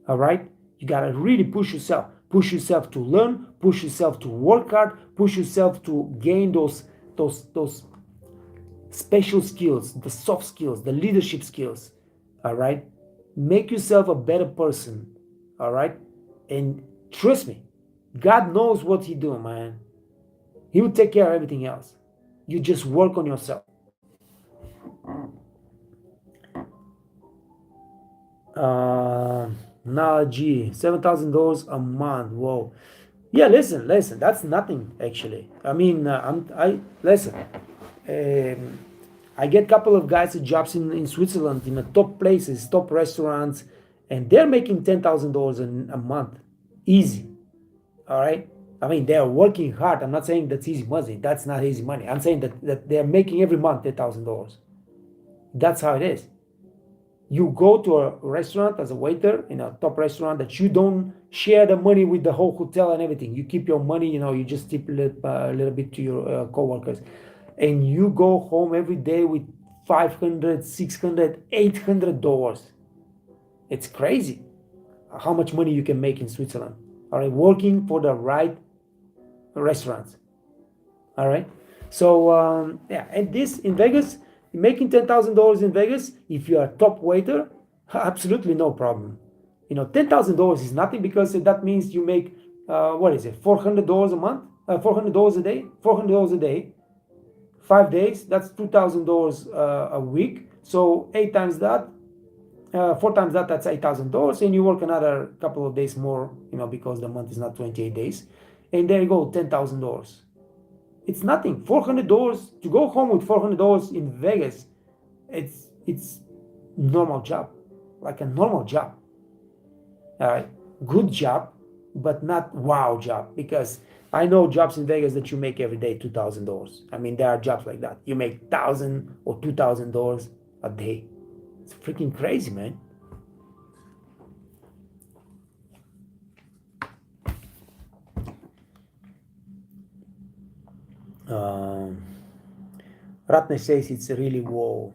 All right? You gotta really push yourself. Push yourself to learn, push yourself to work hard, push yourself to gain those special skills, the soft skills, the leadership skills. All right? Make yourself a better person. All right? And trust me, God knows what He's doing, man. He will take care of everything else. You just work on yourself. Gee, $7,000 a month. Whoa. Yeah, listen. That's nothing actually. I mean, listen. I get a couple of guys jobs in Switzerland in the top places, top restaurants, and they're making $10,000 a month, easy. All right. I mean, they're working hard. I'm not saying that's easy money. That's not easy money. I'm saying that they're making every month $10,000. That's how it is. You go to a restaurant as a waiter in a top restaurant that you don't share the money with the whole hotel and everything. You keep your money, you just tip a little bit to your coworkers. And you go home every day with $500, $600, $800. It's crazy how much money you can make in Switzerland. All right, working for the right restaurants. All right, so yeah, and this in Vegas, making $10,000 in Vegas, if you are a top waiter, absolutely no problem. $10,000 is nothing, because that means you make $400 a month, $400 a day, $400 a day, 5 days. That's $2,000 a week. So 8 times that, 4 times that, that's $8,000, and you work another couple of days more, because the month is not 28 days, and there you go, $10,000. It's nothing. $400 to go home with $400 in Vegas. It's normal job, like a normal job. All right, good job, but not wow job, because I know jobs in Vegas that you make every day $2,000. I mean, there are jobs like that. You make $1,000 or $2,000 a day. It's freaking crazy, man. Ratne says it's really whoa.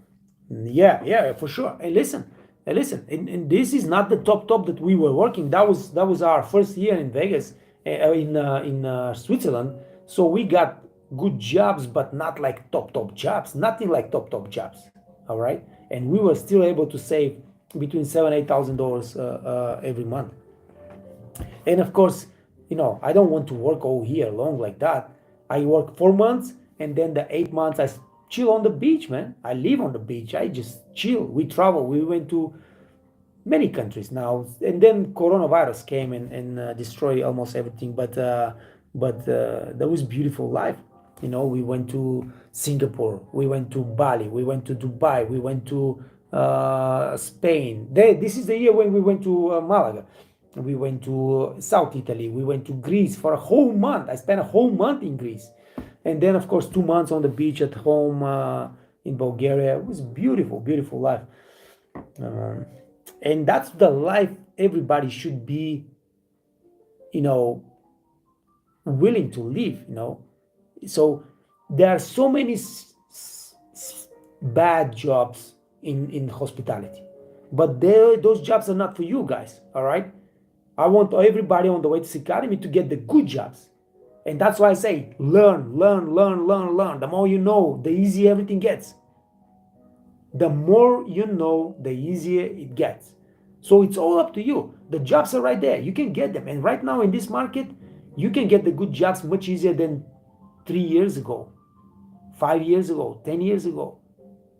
Yeah, for sure. And listen, and this is not the top that we were working. That was our first year in Vegas, in Switzerland. So we got good jobs, but not like top jobs. Nothing like top jobs. All right, and we were still able to save between $7,000-8,000 every month. And of course, I don't want to work all year long like that. I work 4 months, and then the 8 months I chill on the beach, man. I live on the beach. I just chill. We travel. We went to many countries now, and then coronavirus came and destroyed almost everything. But that was beautiful life. We went to Singapore, we went to Bali, we went to Dubai, we went to Spain. This is the year when we went to Malaga. We went to South Italy. We went to Greece for a whole month. I spent a whole month in Greece. And then, of course, 2 months on the beach at home in Bulgaria. It was beautiful, beautiful life. And that's the life everybody should be, willing to live, So there are so many bad jobs in hospitality. But those jobs are not for you guys, all right? I want everybody on the Waiters Academy to get the good jobs. And that's why I say learn. The more you know, the easier everything gets. The more you know, the easier it gets. So it's all up to you. The jobs are right there. You can get them. And right now in this market, you can get the good jobs much easier than 3 years ago, 5 years ago, 10 years ago.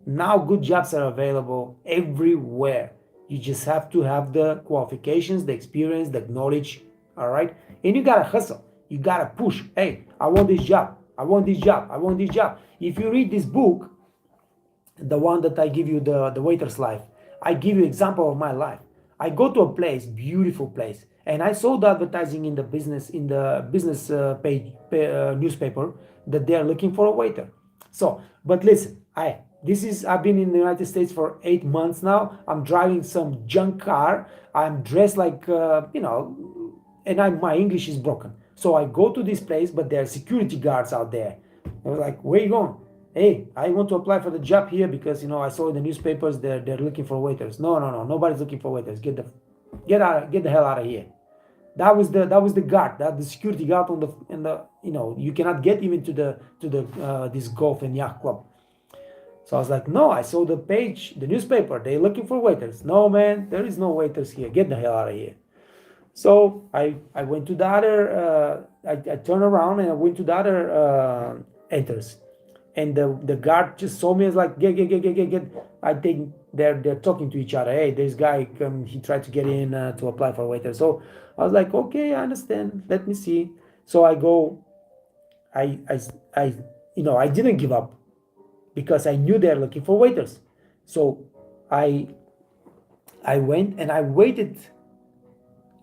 Now good jobs are available everywhere. You just have to have the qualifications, the experience, the knowledge, all right? And you gotta hustle. You gotta push. Hey, I want this job. I want this job. I want this job. If you read this book, the one that I give you, the Waiter's Life, I give you example of my life. I go to a place, beautiful place, and I saw the advertising in the business page newspaper that they are looking for a waiter. So, but listen, I've been in the United States for 8 months now. I'm driving some junk car. I'm dressed like, and my English is broken. So I go to this place, but there are security guards out there. I was like, where you going? Hey, I want to apply for the job here because, I saw in the newspapers they're looking for waiters. No. Nobody's looking for waiters. Get the hell out of here. That was the guard, the security guard you cannot get even to the this golf and yacht club. So I was like, no, I saw the page, the newspaper, they're looking for waiters. No, man, there is no waiters here. Get the hell out of here. So I went to the other, I turned around and I went to the other enters. And the guard just saw me as like, get. I think they're talking to each other. Hey, this guy, he tried to get in to apply for a waiter. So I was like, okay, I understand. Let me see. So I go, I didn't give up because I knew they're looking for waiters. So I went and I waited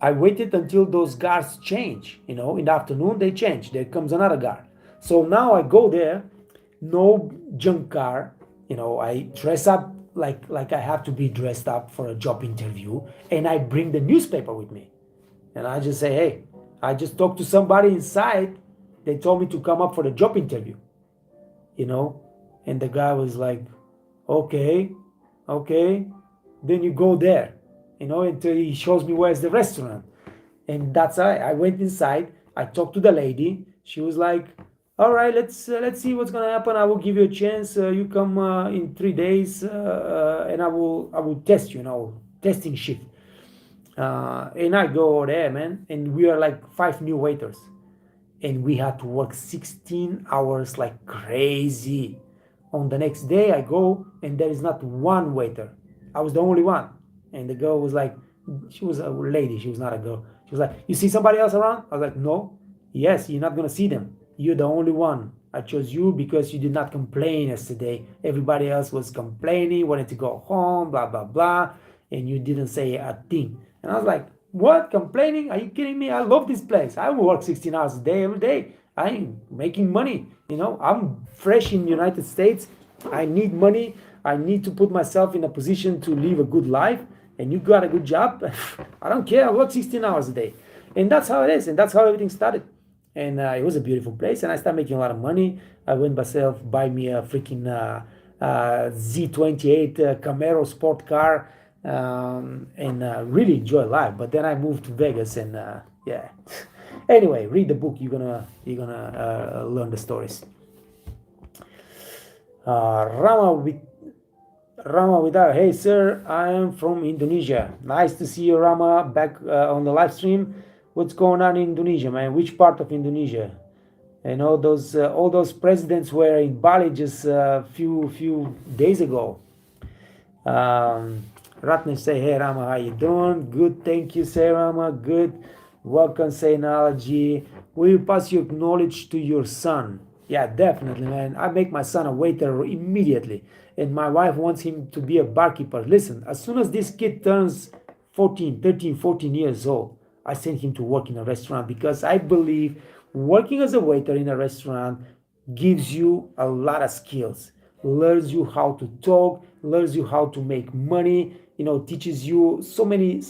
until those guards change. In the afternoon they change. There comes another guard. So now I go there, no junk car. I dress up like I have to be dressed up for a job interview, and I bring the newspaper with me. And I just say, hey, I just talked to somebody inside. They told me to come up for the job interview. And the guy was like, okay. Then you go there, until he shows me where's the restaurant. And that's how I went inside. I talked to the lady. She was like, all right, let's see what's gonna happen. I will give you a chance. You come in 3 days, and I will test you. Testing shift. And I go over there, man, and we are like 5 new waiters, and we had to work 16 hours like crazy. On the next day, I go and there is not one waiter. I was the only one. And the girl was like, she was a lady, she was not a girl. She was like, you see somebody else around? I was like, no. Yes, you're not gonna see them. You're the only one. I chose you because you did not complain yesterday. Everybody else was complaining, wanted to go home, blah blah blah, and you didn't say a thing. And I was like, what? Complaining? Are you kidding me? I love this place. I work 16 hours a day every day. I'm making money. I'm fresh in the United States. I need money. I need to put myself in a position to live a good life. And you got a good job. I don't care. I work 16 hours a day. And that's how it is. And that's how everything started. And it was a beautiful place. And I started making a lot of money. I went myself, buy me a freaking Z28 Camaro sport car. And really enjoy life. But then I moved to Vegas and yeah. Anyway, read the book. You're gonna learn the stories. Rama Widar, hey sir, I am from Indonesia. Nice to see you, Rama, back on the live stream. What's going on in Indonesia, man? Which part of Indonesia? And all those presidents were in Bali just a few days ago. Ratnesh say, hey Rama, how you doing? Good, thank you, say Rama. Good. Welcome, say analogy. Will you pass your knowledge to your son? Yeah, definitely, man. I make my son a waiter immediately. And my wife wants him to be a barkeeper. Listen, as soon as this kid turns 13, 14 years old, I send him to work in a restaurant because I believe working as a waiter in a restaurant gives you a lot of skills, learns you how to talk, learns you how to make money, teaches you so many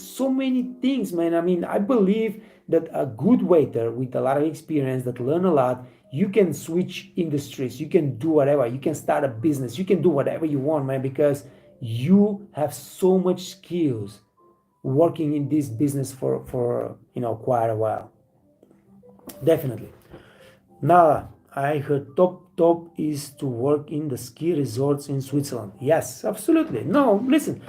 things, man. I mean, I believe that a good waiter with a lot of experience that learn a lot, you can switch industries, you can do whatever, you can start a business, you can do whatever you want, man, because you have so much skills working in this business for quite a while. Definitely. Now, I heard top is to work in the ski resorts in Switzerland. Yes, absolutely. No, listen.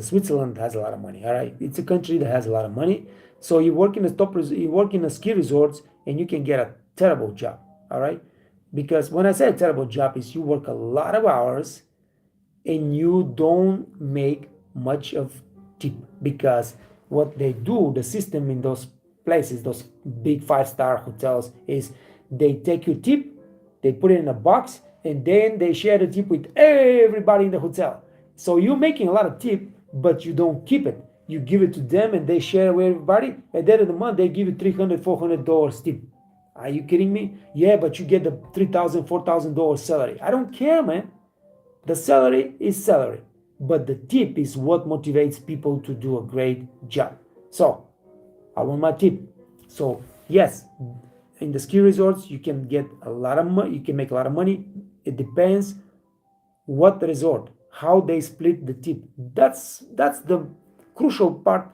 Switzerland has a lot of money, all right? It's a country that has a lot of money. So you work in the ski resorts and you can get a terrible job, all right? Because when I say a terrible job is you work a lot of hours and you don't make much of tip, because what they do, the system in those places, those big 5-star hotels, is they take your tip, they put it in a box, and then they share the tip with everybody in the hotel. So you're making a lot of tip, but you don't keep it. You give it to them and they share with everybody. At the end of the month, they give you $300, $400 tip. Are you kidding me? Yeah, but you get the $3,000, $4,000 salary. I don't care, man. The salary is salary, but the tip is what motivates people to do a great job. So I want my tip. So yes, in the ski resorts, you can get a lot of money. You can make a lot of money. It depends what resort, how they split the tip. That's the crucial part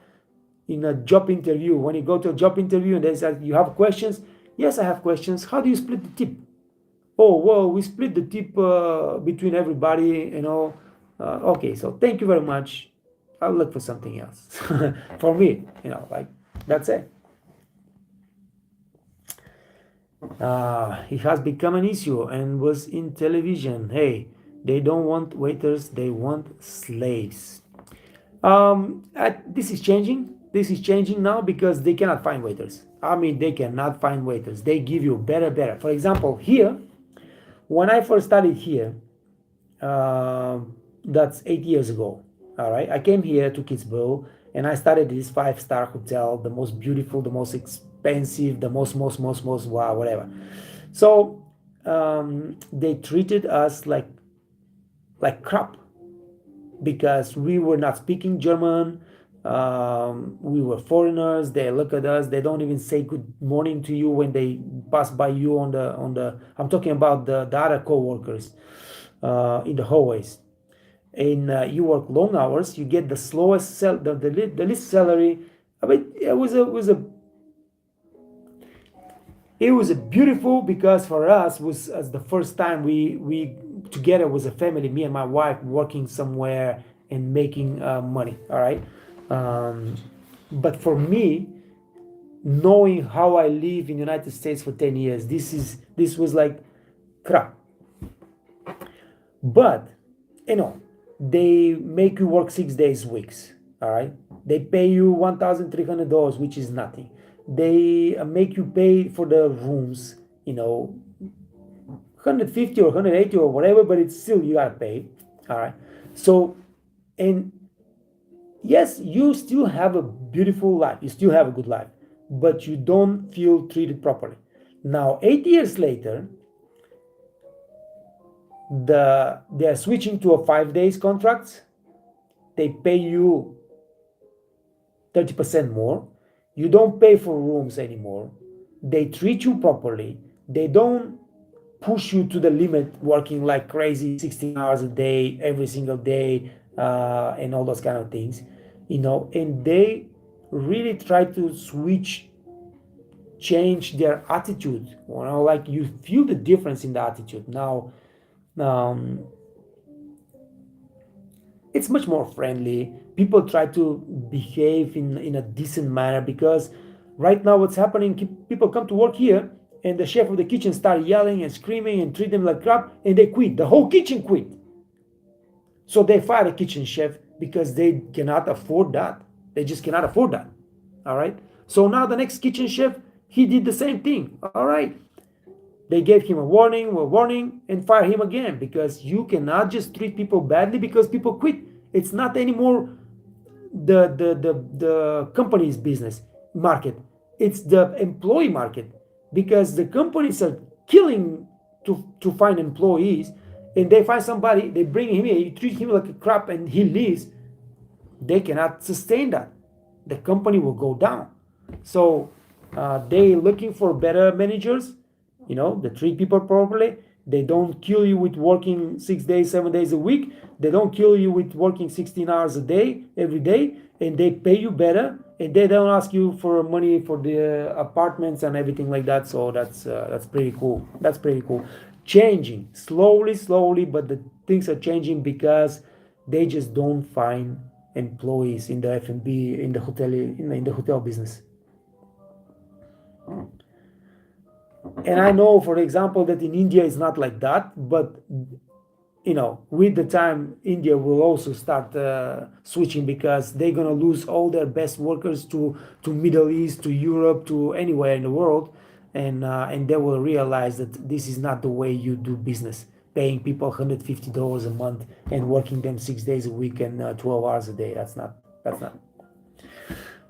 in a job interview. When you go to a job interview and they say, you have questions? Yes, I have questions. How do you split the tip? Oh, well, we split the tip between everybody, okay, so thank you very much. I'll look for something else. For me, like, that's it. It has become an issue and was in television. Hey, they don't want waiters, they want slaves. This is changing. This is changing now because they cannot find waiters. I mean, they cannot find waiters. They give you better. For example, here, when I first started here, that's 8 years ago. All right, I came here to Kitzbühel and I started this 5-star hotel, the most beautiful, the most expensive, the most wow, whatever. So they treated us like crap because we were not speaking German. We were foreigners. They look at us. They don't even say good morning to you when they pass by you on the. I'm talking about the other co-workers in the hallways. And you work long hours. You get the slowest the least salary. I mean, it was beautiful because for us was as the first time we together was a family, me and my wife working somewhere and making money. All right. But for me, knowing how I live in the United States for 10 years, this was like crap. But they make you work 6 days weeks. All right, they pay you $1,300, which is nothing. They make you pay for the rooms, 150 or 180 or whatever, but it's still you gotta pay. All right, so, and yes, you still have a beautiful life, you still have a good life, but you don't feel treated properly. Now 8 years later, they're switching to a 5 days contracts. They pay you 30% more. You don't pay for rooms anymore. They treat you properly. They don't push you to the limit, working like crazy 16 hours a day every single day, and all those kind of things, and they really try to change their attitude. Like you feel the difference in the attitude now. It's much more friendly. People try to behave in a decent manner, because right now what's happening, people come to work here and the chef of the kitchen start yelling and screaming and treat them like crap, and they quit. The whole kitchen quit. So they fire the kitchen chef because they cannot afford that. They just cannot afford that. All right. So now the next kitchen chef, he did the same thing. All right. They gave him a warning, and fire him again, because you cannot just treat people badly because people quit. It's not anymore the company's business market. It's the employee market, because the companies are killing to find employees, and they find somebody, they bring him here, you treat him like a crap, and he leaves. They cannot sustain that. The company will go down. So they looking for better managers. They treat people properly. They don't kill you with working 6 days, 7 days a week. They don't kill you with working 16 hours a day, every day, and they pay you better, and they don't ask you for money for the apartments and everything like that. So that's pretty cool. That's pretty cool. Changing slowly, but the things are changing because they just don't find employees in the F&B, in the hotel business. And I know, for example, that in India it's not like that, but with the time, India will also start switching, because they're gonna lose all their best workers to Middle East, to Europe, to anywhere in the world, and they will realize that this is not the way you do business, paying people $150 a month and working them 6 days a week and 12 hours a day. That's not.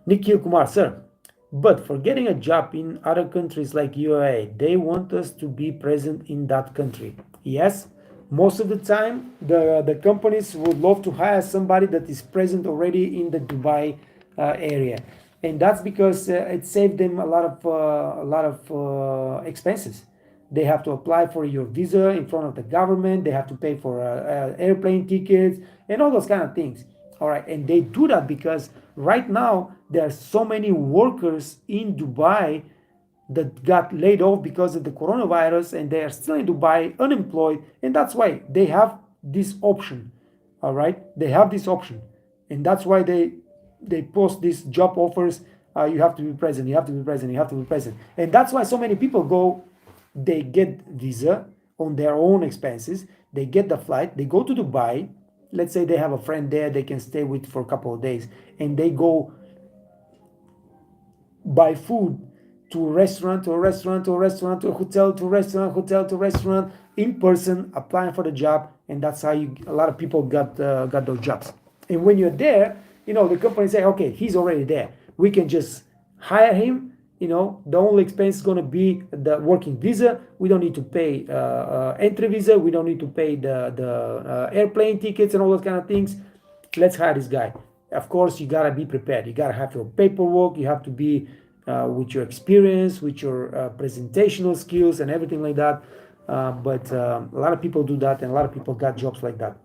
Nikhil Kumar, sir. But for getting a job in other countries like UAE, they want us to be present in that country. Yes, most of the time, the companies would love to hire somebody that is present already in the Dubai area, and that's because it saved them a lot of expenses. They have to apply for your visa in front of the government. They have to pay for airplane tickets and all those kind of things. All right, and they do that because right now there are so many workers in Dubai that got laid off because of the coronavirus, and they are still in Dubai unemployed, and that's why they have this option. All right, they have this option, and that's why they post these job offers. You have to be present, you have to be present, you have to be present, and that's why so many people go. They get visa on their own expenses, they get the flight, they go to Dubai. Let's say they have a friend there they can stay with for a couple of days, and they go buy food to restaurant, to a restaurant, to a restaurant, to a hotel, to restaurant, hotel to restaurant, in person, applying for the job, and that's how a lot of people got those jobs. And when you're there, the company say, okay, he's already there, we can just hire him. The only expense is going to be the working visa. We don't need to pay entry visa. We don't need to pay the airplane tickets and all those kind of things. Let's hire this guy. Of course, you got to be prepared. You got to have your paperwork. You have to be with your experience, with your presentational skills and everything like that. But a lot of people do that, and a lot of people got jobs like that.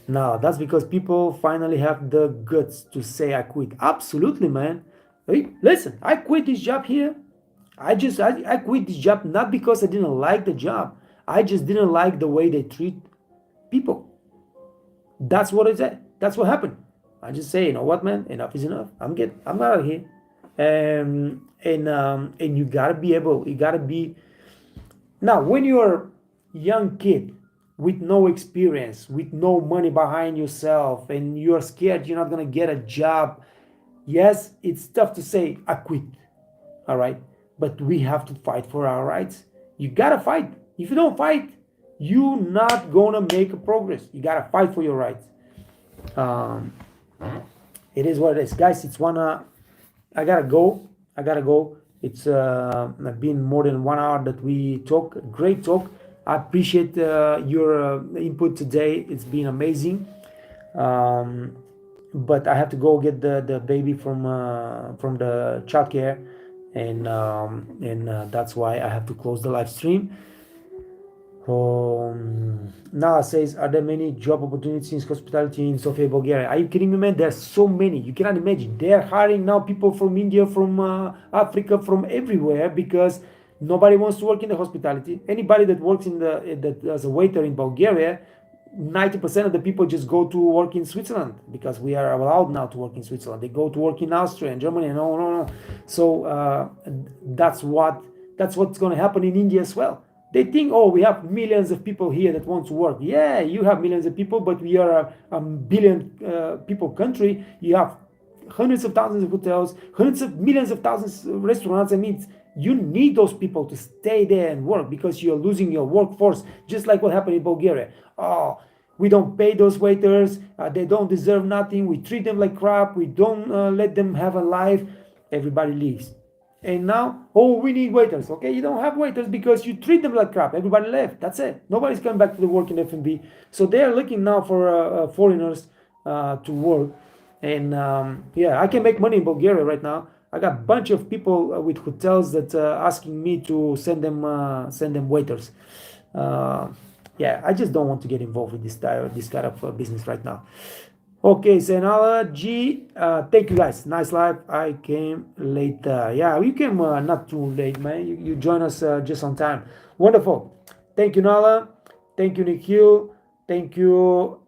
Now, that's because people finally have the guts to say, I quit. Absolutely, man. Hey, listen, I quit this job here. I quit this job not because I didn't like the job. I just didn't like the way they treat people. That's what it is. That's what happened. I just say, you know what, man? Enough is enough. I'm out of here. And you gotta be able. You gotta be. Now, when you're a young kid, with no experience, with no money behind yourself, and you're scared you're not gonna get a job, yes, it's tough to say, I quit. All right, but we have to fight for our rights. You gotta fight. If you don't fight, you're not gonna make a progress. You gotta fight for your rights. Um, it is what it is, guys. I gotta go. It's been more than 1 hour that we talk. Great talk. I appreciate your input today. It's been amazing. But I have to go get the baby from the childcare, and that's why I have to close the live stream. Nala says, are there many job opportunities in hospitality in Sofia, Bulgaria? Are you kidding me, man? There's so many. You cannot imagine. They're hiring now people from India, from Africa, from everywhere, because nobody wants to work in the hospitality. Anybody that works as a waiter in Bulgaria, 90% of the people just go to work in Switzerland, because we are allowed now to work in Switzerland. They go to work in Austria and Germany. No. So that's what's going to happen in India as well. They think, oh, we have millions of people here that want to work. Yeah, you have millions of people, but we are a billion people country. You have hundreds of thousands of hotels, hundreds of millions of thousands of restaurants. I mean, you need those people to stay there and work, because you're losing your workforce, just like what happened in Bulgaria. Oh, we don't pay those waiters. They don't deserve nothing. We treat them like crap. We don't let them have a life. Everybody leaves. And now, oh, we need waiters. Okay, you don't have waiters because you treat them like crap. Everybody left. That's it. Nobody's coming back to the work in F&B. So they're looking now for foreigners to work. And I can make money in Bulgaria right now. I got a bunch of people with hotels that asking me to send them waiters. I just don't want to get involved with this kind of business right now. Okay, Senala G, thank you guys. Nice live. I came late. You came not too late, man. You joined us just on time. Wonderful. Thank you, Nala. Thank you, Nikhil. Thank you,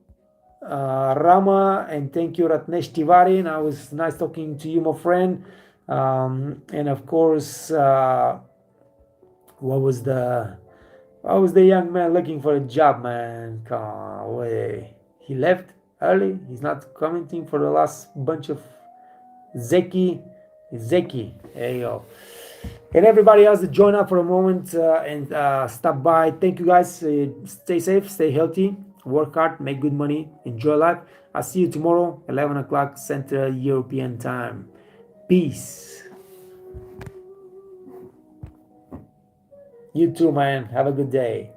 Rama, and thank you, Ratnesh Tiwari. It was nice talking to you, my friend. And of course, what was the young man looking for a job, man? Come on, way. He left early. He's not commenting for the last bunch of Zeki. There you go. And everybody else that join up for a moment and stop by. Thank you guys. Stay safe, stay healthy, work hard, make good money, enjoy life. I'll see you tomorrow, 11 o'clock Central European Time. Peace. You too, man. Have a good day.